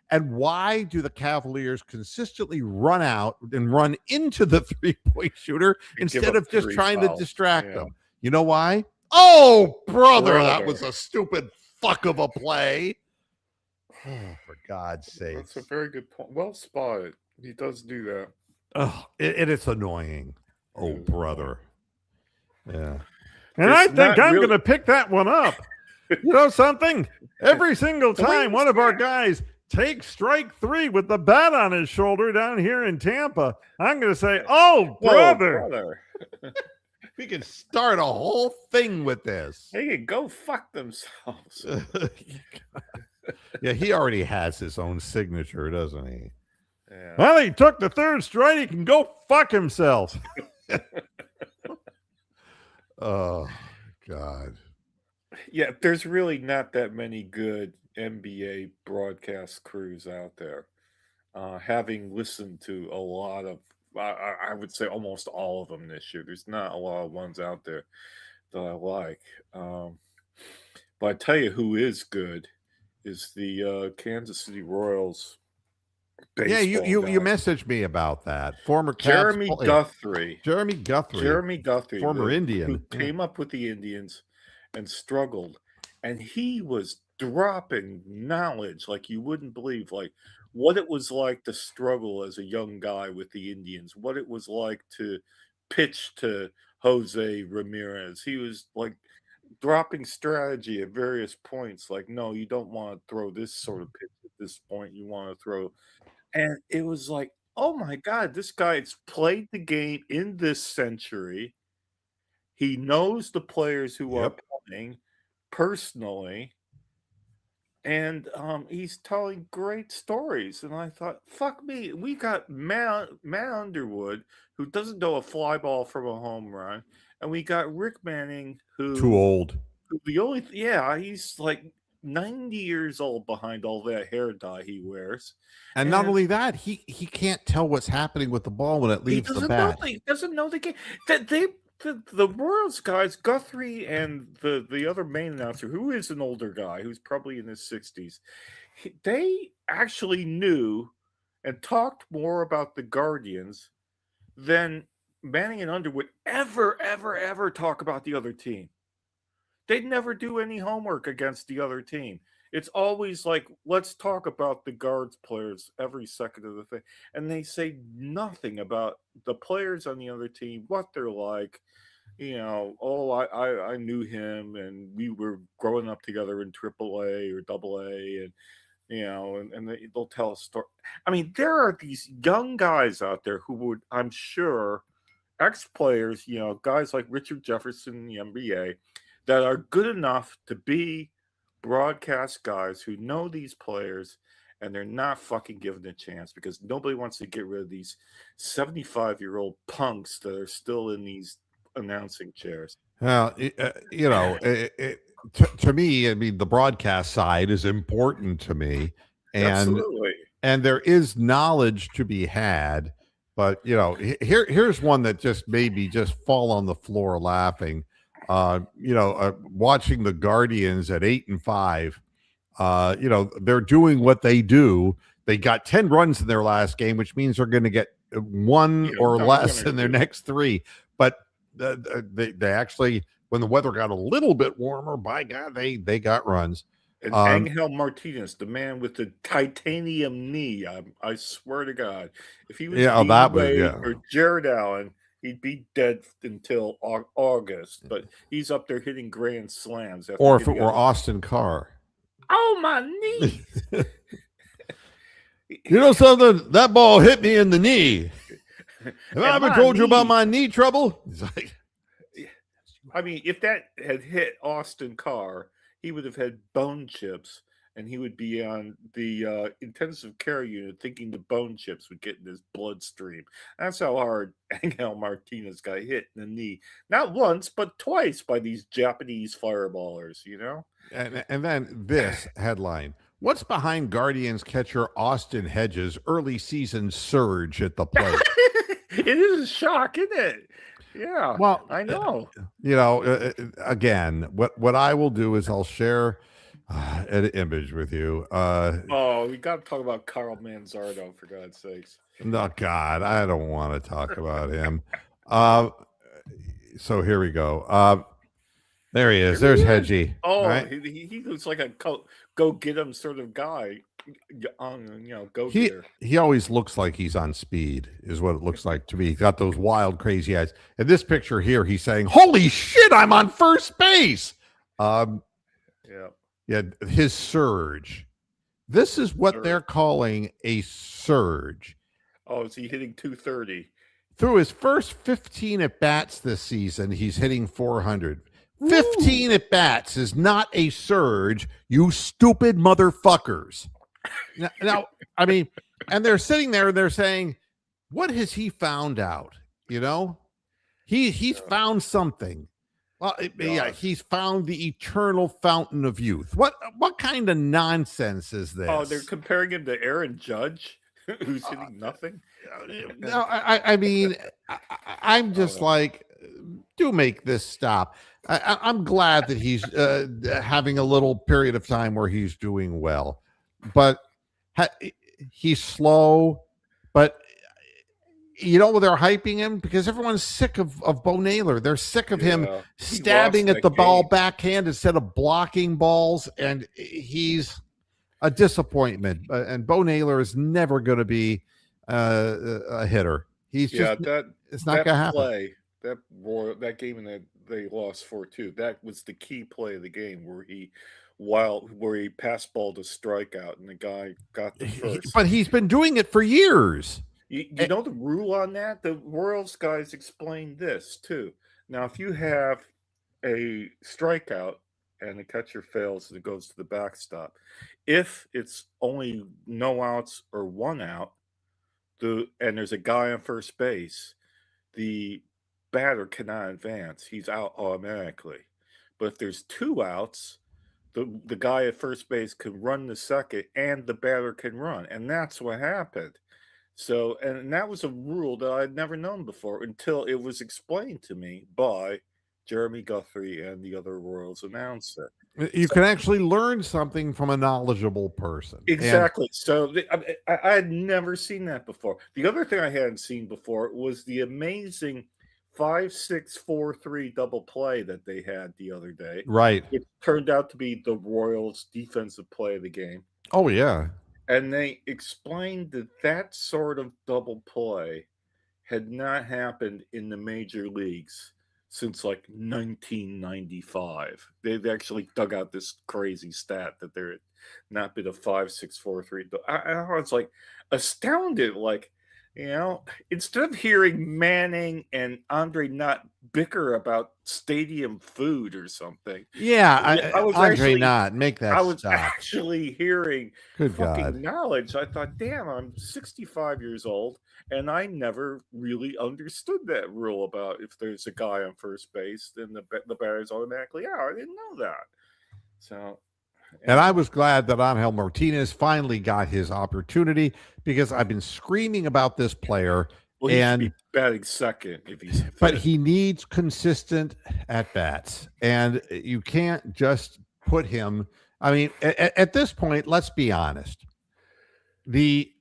and why do the Cavaliers consistently run out and run into the 3-point shooter And give instead up of just 3 trying to fouls. distract Yeah. them? You know why? Oh, brother, that Brother. was a stupid fuck of a play. Oh, for God's sake. That's a very good point. Well spotted. He does do that. Oh, it's annoying. Oh, It is brother. Yeah. And It's I think not I'm really- going to pick that one up. You know something? Every single The way time you one of our said- guys takes strike 3 with the bat on his shoulder down here in Tampa, I'm going to say, oh, Whoa, brother. brother. We can start a whole thing with this. They can go fuck themselves. Yeah, he already has his own signature, doesn't he? Yeah. Well, he took the 3rd strike. He can go fuck himself. Oh, God. Yeah, there's really not that many good NBA broadcast crews out there. Having listened to a lot of, I would say almost all of them this year, there's not a lot of ones out there that I like. But I tell you who is good is the Kansas City Royals. Yeah, you baseball guy. messaged me about that. Former Cavs Jeremy player. Guthrie. Jeremy Guthrie. Jeremy Guthrie, former Indian, who came up with the Indians and struggled, and he was dropping knowledge like you wouldn't believe, like what it was like to struggle as a young guy with the Indians, what it was like to pitch to Jose Ramirez. He was like dropping strategy at various points, like, no, you don't want to throw this sort of pitch at this point, you want to throw. And it was like, oh my God, this guy's played the game in this century. He knows the players who are Yep. playing personally. And he's telling great stories. And I thought, fuck me, we got Matt Underwood, who doesn't know a fly ball from a home run. And we got Rick Manning, who Too old. the only he's like 90 years old behind all that hair dye he wears. And not And- only that, he can't tell what's happening with the ball when it He leaves the doesn't bat. know. He doesn't know the game. That the Royals guys, Guthrie and the other main announcer, who is an older guy, who's probably in his 60s, they actually knew and talked more about the Guardians than Manning and Underwood ever talk about the other team. They'd never do any homework against the other team. It's always like, let's talk about the Guards players every second of the thing. And they say nothing about the players on the other team, what they're like. You know, oh, I knew him and we were growing up together in AAA or AA, and you know, and they'll tell a story. I mean, there are these young guys out there who would, I'm sure, ex-players, you know, guys like Richard Jefferson in the NBA, that are good enough to be broadcast guys who know these players, and they're not fucking given a chance because nobody wants to get rid of these 75-year-old punks that are still in these announcing chairs. Well, to me, I mean, the broadcast side is important to me, and Absolutely. and there is knowledge to be had. But here's one that just made me just fall on the floor laughing. Watching the Guardians at 8-5. They're doing what they do. They got 10 runs in their last game, which means they're going to get one Yeah, or no, less one or in their two. next 3. But they actually, when the weather got a little bit warmer, by God, they got runs. And Angel Martinez, the man with the titanium knee, I swear to God, if he was Dean Wade or Jared Allen, he'd be dead until August. But he's up there hitting grand slams. Or if it were Austin Carr. Oh, my knee. You know something? That ball hit me in the knee. Have I And ever my told you about knee- my knee trouble? He's like, I mean, if that had hit Austin Carr, he would have had bone chips, and he would be on the intensive care unit thinking the bone chips would get in his bloodstream. That's how hard Angel Martinez got hit in the knee. Not once, but twice by these Japanese fireballers, you know? and then this headline. What's behind Guardians catcher Austin Hedges' early season surge at the plate? It is a shock, isn't it? Yeah, Well, I know. you know, again, what I will do is I'll share an image with you. Oh, we got to talk about Carl Manzardo, for God's sakes. No, God, I don't want to talk about him. So here we go. There he is. There's Hedgie. Oh, right? he looks like a go get him sort of guy. Go He getter. he always looks like he's on speed, is what it looks like to me. He's got those wild, crazy eyes. In this picture here, he's saying, "Holy shit, I'm on first base." Yeah. Yeah, his surge. This is what Surge. they're calling a surge. Oh, is he hitting 230? Through his first 15 at bats this season, he's hitting 400. 15 at bats is not a surge, you stupid motherfuckers. Now, I mean, and they're sitting there and they're saying, what has he found out? You know, he's found something. Well, yeah, he's found the eternal fountain of youth. What kind of nonsense is this? Oh, they're comparing him to Aaron Judge, who's hitting nothing. No, I mean, I'm just like, do make this stop. I'm glad that he's having a little period of time where he's doing well, but he's slow. But you know, they're hyping him because everyone's sick of Bo Naylor. They're sick of him Yeah, he stabbing lost at the that ball game. backhand instead of blocking balls, and he's a disappointment. And Bo Naylor is never going to be a hitter. He's just it's not going to happen. Play, that game and that they lost 4-2. That was the key play of the game where he passed ball to strikeout and the guy got the first. But he's been doing it for years. You know the rule on that? The Royals guys explained this too. Now, if you have a strikeout and the catcher fails and it goes to the backstop, if it's only no outs or 1 out, and there's a guy on first base, the batter cannot advance. He's out automatically. But if there's 2 outs, the guy at first base can run to second and the batter can run. And that's what happened. So, and that was a rule that I'd never known before until it was explained to me by Jeremy Guthrie and the other Royals announcer. You can actually learn something from a knowledgeable person. Exactly. So I had never seen that before. The other thing I hadn't seen before was the amazing 5-6-4-3 double play that they had the other day. Right. It turned out to be the Royals' defensive play of the game. Oh, yeah. And they explained that sort of double play had not happened in the major leagues since like 1995. They've actually dug out this crazy stat that there had not been a 5-6-4-3. I was like astounded. Like, you know, instead of hearing Manning and Andre Knott bicker about stadium food or something. Yeah, I was Andre actually Knott, make that I was stop. actually hearing Good fucking God. knowledge. I thought, damn, I'm 65 years old, and I never really understood that rule about if there's a guy on first base, then the batter's automatically out. I didn't know that. So, And I was glad that Angel Martinez finally got his opportunity because I've been screaming about this player. well, he should and be batting second if he's. but he needs consistent at bats, and you can't just put him. I mean, at this point, let's be honest. The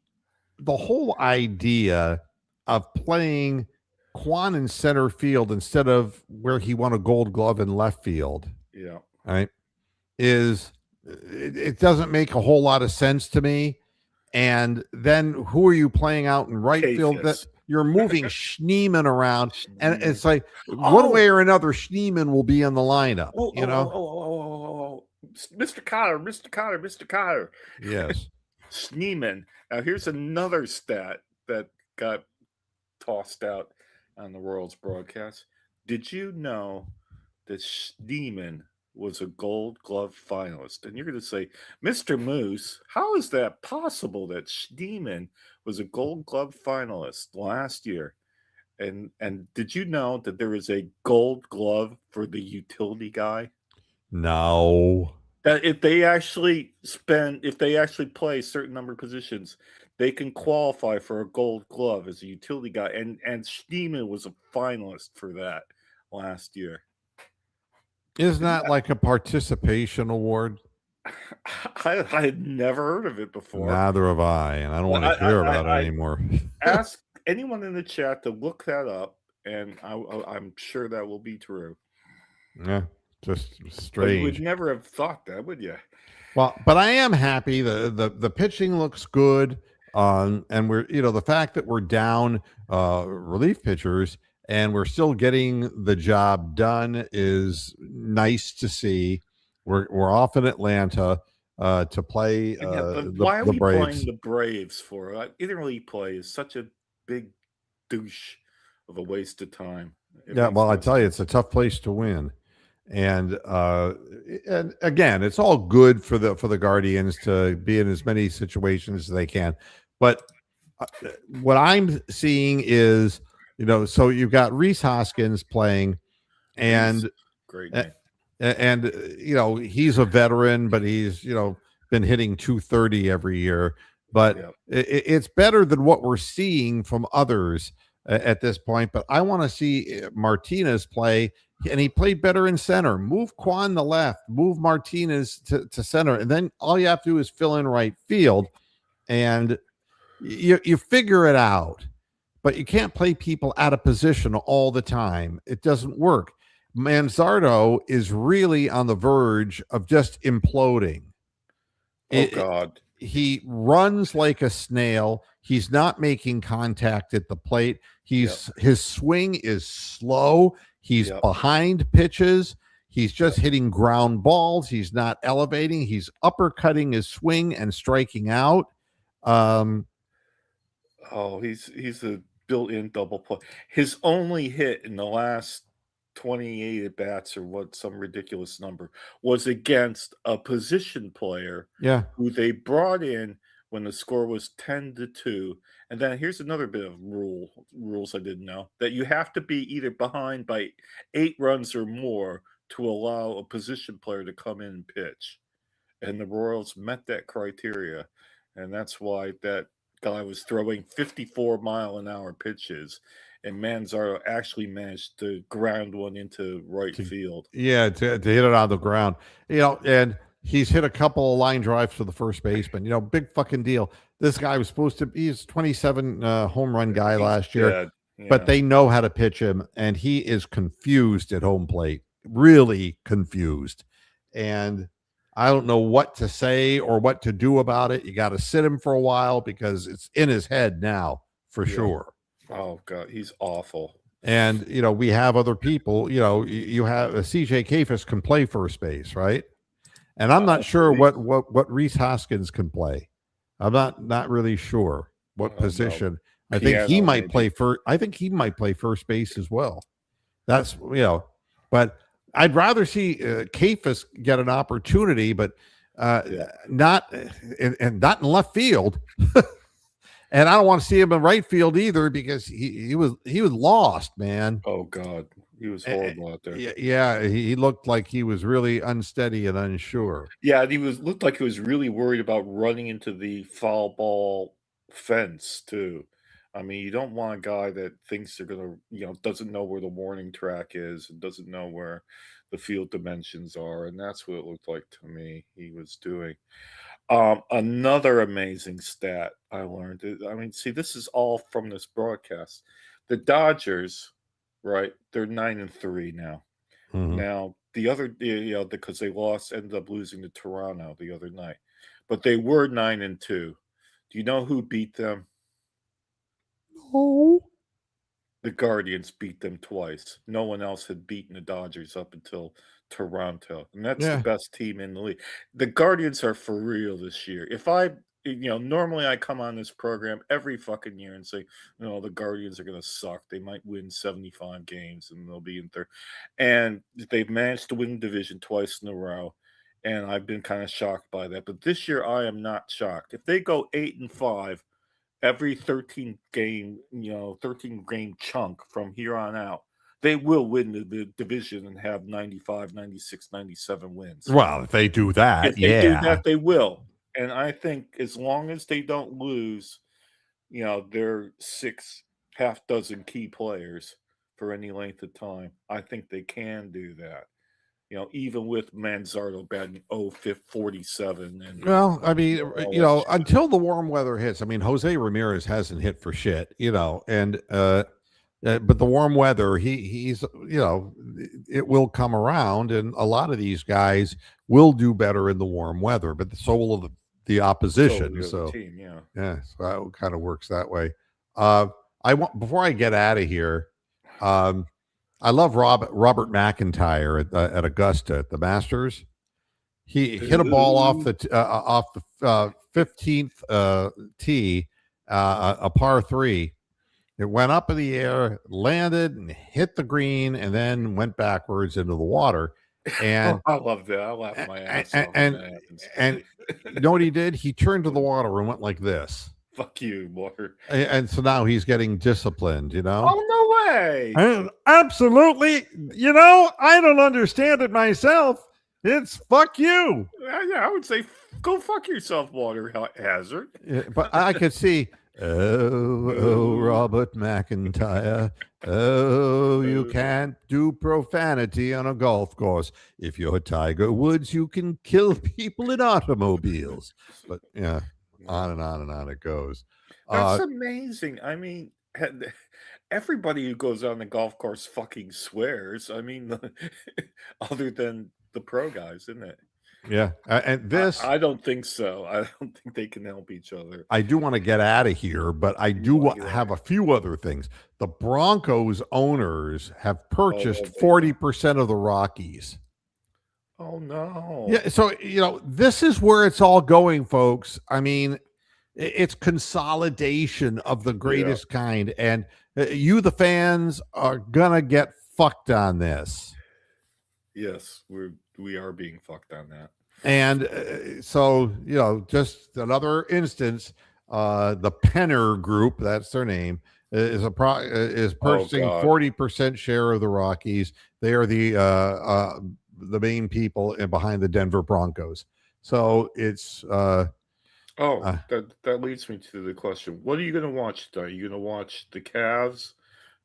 whole idea of playing Quan in center field instead of where he won a Gold Glove in left field, Yeah. right, is it doesn't make a whole lot of sense to me. And then who are you playing out in right field? That you're moving Schneeman around, and it's like one way or another, Schneeman will be in the lineup. Mr. Cotter, Mr. Cotter, Mr. Cotter. Yes. Schneeman. Now, here's another stat that got tossed out on the Royals broadcast. Did you know that Schneeman was a Gold Glove finalist? And you're going to say, Mr. Moose, how is that possible that Schneeman was a Gold Glove finalist last year? And did you know that there is a Gold Glove for the utility guy? No. That if they actually play a certain number of positions, they can qualify for a Gold Glove as a utility guy. And Schneeman was a finalist for that last year. Isn't that like a participation award? I had never heard of it before. Neither have I, and I don't want to hear about it anymore. Ask anyone in the chat to look that up, and I'm sure that will be true. Yeah, just But you strange. would never have thought that, would you? Well, but I am happy. The pitching looks good. And we're, the fact that we're down relief pitchers and we're still getting the job done is nice to see. We're off in Atlanta to play But why are the we Braves. playing the Braves for? Interleague play is such a big douche of a waste of time. Yeah, well, I tell you, it's a tough place to win. And again, it's all good for the Guardians to be in as many situations as they can. But what I'm seeing is, so you've got Rhys Hoskins playing, and great name. and he's a veteran, but he's been hitting 230 every year. But it's better than what we're seeing from others at this point. But I want to see Martinez play. And he played better in center. Move Kwan to left. Move Martinez to center. And then all you have to do is fill in right field. And you figure it out. But you can't play people out of position all the time. It doesn't work. Manzardo is really on the verge of just imploding. God. He runs like a snail. He's not making contact at the plate. His swing is slow. He's behind pitches. He's just hitting ground balls. He's not elevating. He's uppercutting his swing and striking out. He's a built-in double play. His only hit in the last 28 at bats, or some ridiculous number, was against a position player who they brought in when the score was 10-2. And then here's another bit of rules I didn't know, that you have to be either behind by 8 runs or more to allow a position player to come in and pitch. And the Royals met that criteria. And that's why that guy was throwing 54-mile-an-hour pitches. And Manzardo actually managed to ground one into right field. Yeah, to hit it on the ground. And he's hit a couple of line drives to the first baseman. Big fucking deal. This guy was supposed to be, he's 27 home run guy last year, but they know how to pitch him, and he is confused at home plate, really confused. And I don't know what to say or what to do about it. You got to sit him for a while because it's in his head now for sure. Oh God, he's awful. And we have other people. You have CJ Kafis can play first base, right? And I'm not sure what Rhys Hoskins can play. I'm not really sure what position. I think he might play first. I think he might play first base as well. That's but I'd rather see Kafis get an opportunity, but not and not in left field. And I don't want to see him in right field either because he was lost, man. Oh God, he was horrible out there. Yeah, he looked like he was really unsteady and unsure. Yeah, and looked like he was really worried about running into the foul ball fence too. I mean, you don't want a guy that thinks they're gonna, doesn't know where the warning track is and doesn't know where the field dimensions are, and that's what it looked like to me he was doing. Another amazing stat I learned. I mean, see, this is all from this broadcast. The Dodgers, right? They're 9-3 now. Mm-hmm. Now the other, because they ended up losing to Toronto the other night, but they were 9-2. Do you know who beat them? Oh, the Guardians beat them twice. No one else had beaten the Dodgers up until Toronto, and that's the Yeah. best team in the league. The Guardians are for real this year. If I, normally I come on this program every fucking year and say, the Guardians are going to suck. They might win 75 games and they'll be in third. And they've managed to win the division twice in a row. And I've been kind of shocked by that. But this year, I am not shocked. If they go 8-5, every 13 game chunk from here on out, they will win the division and have 95, 96, 97 wins. Well, if they do that, If they do that, they will. And I think as long as they don't lose, their half dozen key players for any length of time, I think they can do that. Even with Manzardo batting 0-47. And Well, I mean, all that shit. until the warm weather hits, I mean, Jose Ramirez hasn't hit for shit, and but the warm weather, he's it will come around, and a lot of these guys will do better in the warm weather, but the soul of the opposition. the So team, yeah. yeah, so that kind of works that way. I want before I get out of here. I love Robert McIntyre at Augusta at the Masters. He hit a ball off the 15th tee, a par 3. It went up in the air, landed, and hit the green, and then went backwards into the water. And I love that. I laugh my ass off. when that happens. and you know what he did? He turned to the water and went like this. Fuck you, water. And so now he's getting disciplined, Oh, no way. And absolutely, I don't understand it myself. It's fuck you. Yeah, I would say go fuck yourself, water hazard. Yeah, but I could see, oh, Robert McIntyre. Oh, you can't do profanity on a golf course. If you're Tiger Woods, you can kill people in automobiles. But yeah, on and on and on it goes. That's amazing. I mean, everybody who goes on the golf course fucking swears. I mean, other than the pro guys, isn't it? Yeah, and this I don't think so. I don't think they can help each other. I do want to get out of here, but I do have a few other things. The Broncos owners have purchased 40% of the Rockies. Oh no. Yeah, so this is where it's all going, folks. I mean, it's consolidation of the greatest kind, and you, the fans, are gonna get fucked on this. Yes, we are being fucked on that. And so, just another instance, the Penner Group, that's their name, is purchasing 40% share of the Rockies. They are the main people behind the Denver Broncos. So it's that leads me to the question: what are you going to watch? Are you going to watch the Cavs,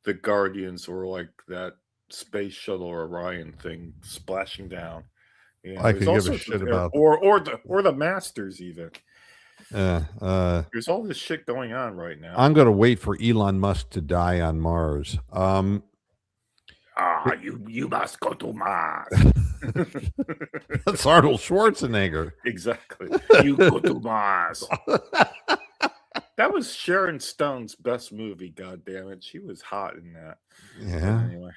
the Guardians, or like that Space Shuttle Orion thing splashing down? I could give a shit about or the Masters even. There's all this shit going on right now. I'm going to wait for Elon Musk to die on Mars. You must go to Mars. That's Arnold Schwarzenegger. Exactly. You go to Mars. That was Sharon Stone's best movie. God damn it, she was hot in that. Yeah. Anyway.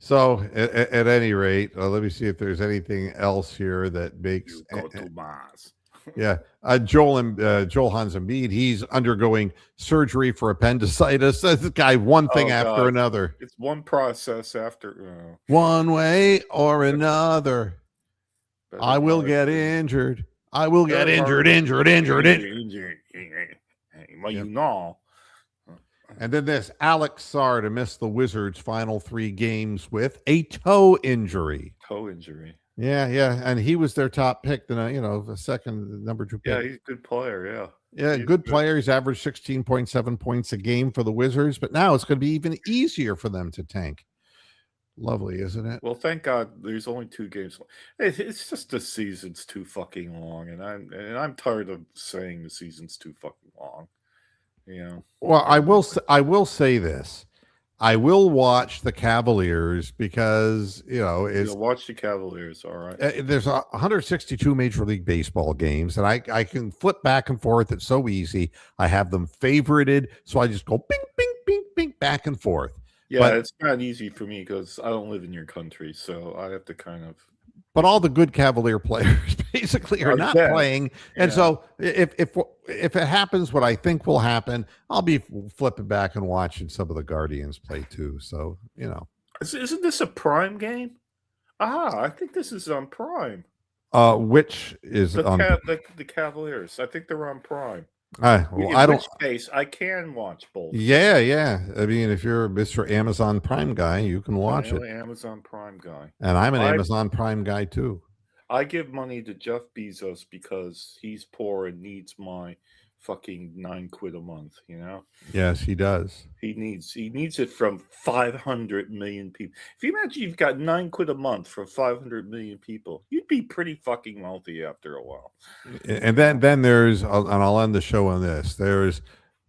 So at any rate, let me see if there's anything else here that makes you go to Mars. Yeah, Joel Hans Embiid, he's undergoing surgery for appendicitis. This guy, one thing after another. It's one process after one way or another. I will get injured. I will get injured. Well, you know. And then there's Alex Sarr to miss the Wizards' final 3 games with a toe injury. Yeah, and he was their top pick, the second number 2 pick. Yeah, he's a good player. Yeah, good player. He's averaged 16.7 points a game for the Wizards, but now it's going to be even easier for them to tank. Lovely, isn't it? Well, thank God there's only 2 games. It's just the season's too fucking long, and I'm tired of saying the season's too fucking long. Well, I will say this. I will watch the Cavaliers because, you'll watch the Cavaliers, all right. There's 162 Major League Baseball games, and I can flip back and forth. It's so easy. I have them favorited, so I just go bing, bing, bing, swing back and forth. Yeah, But it's not easy for me because I don't live in your country, so I have to kind of. but all the good Cavalier players basically are Are not dead. playing, and Yeah. so if it happens, what I think will happen, I'll be flipping back and watching some of the Guardians play too. So Isn't this a Prime game? I think this is on Prime. which is on. The Cavaliers. I think they're on Prime. Well, In I don't. which case, I can watch both. Yeah. I mean, if you're Mr. Amazon Prime guy, you can watch it. Amazon Prime guy. And I'm an I- Amazon Prime guy too. I give money to Jeff Bezos because he's poor and needs my fucking £9 a month. You know, Yes, he does. he needs it from 500 million people. If you imagine you've got £9 a month from 500 million people, you'd be pretty fucking wealthy after a while. And then there's, and I'll end the show on this. There's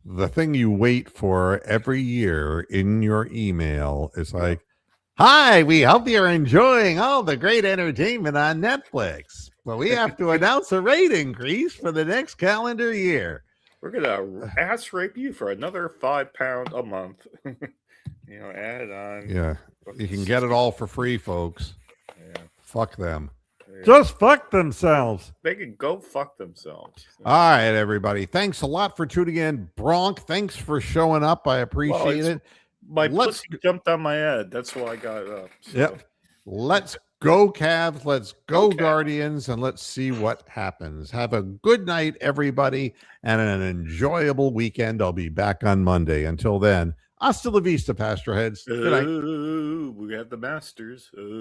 the thing you wait for every year in your email. It's like, hi, we hope you're enjoying all the great entertainment on Netflix. But we have to announce a rate increase for the next calendar year. We're gonna ass rape you for another £5 a month. Add on. Yeah, you can get it all for free, folks. Yeah. Fuck them. Just fuck themselves. They can go fuck themselves. All right, everybody. Thanks a lot for tuning in. Bronk, thanks for showing up. I appreciate it's- it. My Let's- pussy jumped on my head. That's why I got up. So. Yep. Let's go, Cavs. Let's go, Okay. Guardians, and let's see what happens. Have a good night, everybody, and an enjoyable weekend. I'll be back on Monday. Until then, hasta la vista, Pastor Heads. Good night. Oh, we got the Masters.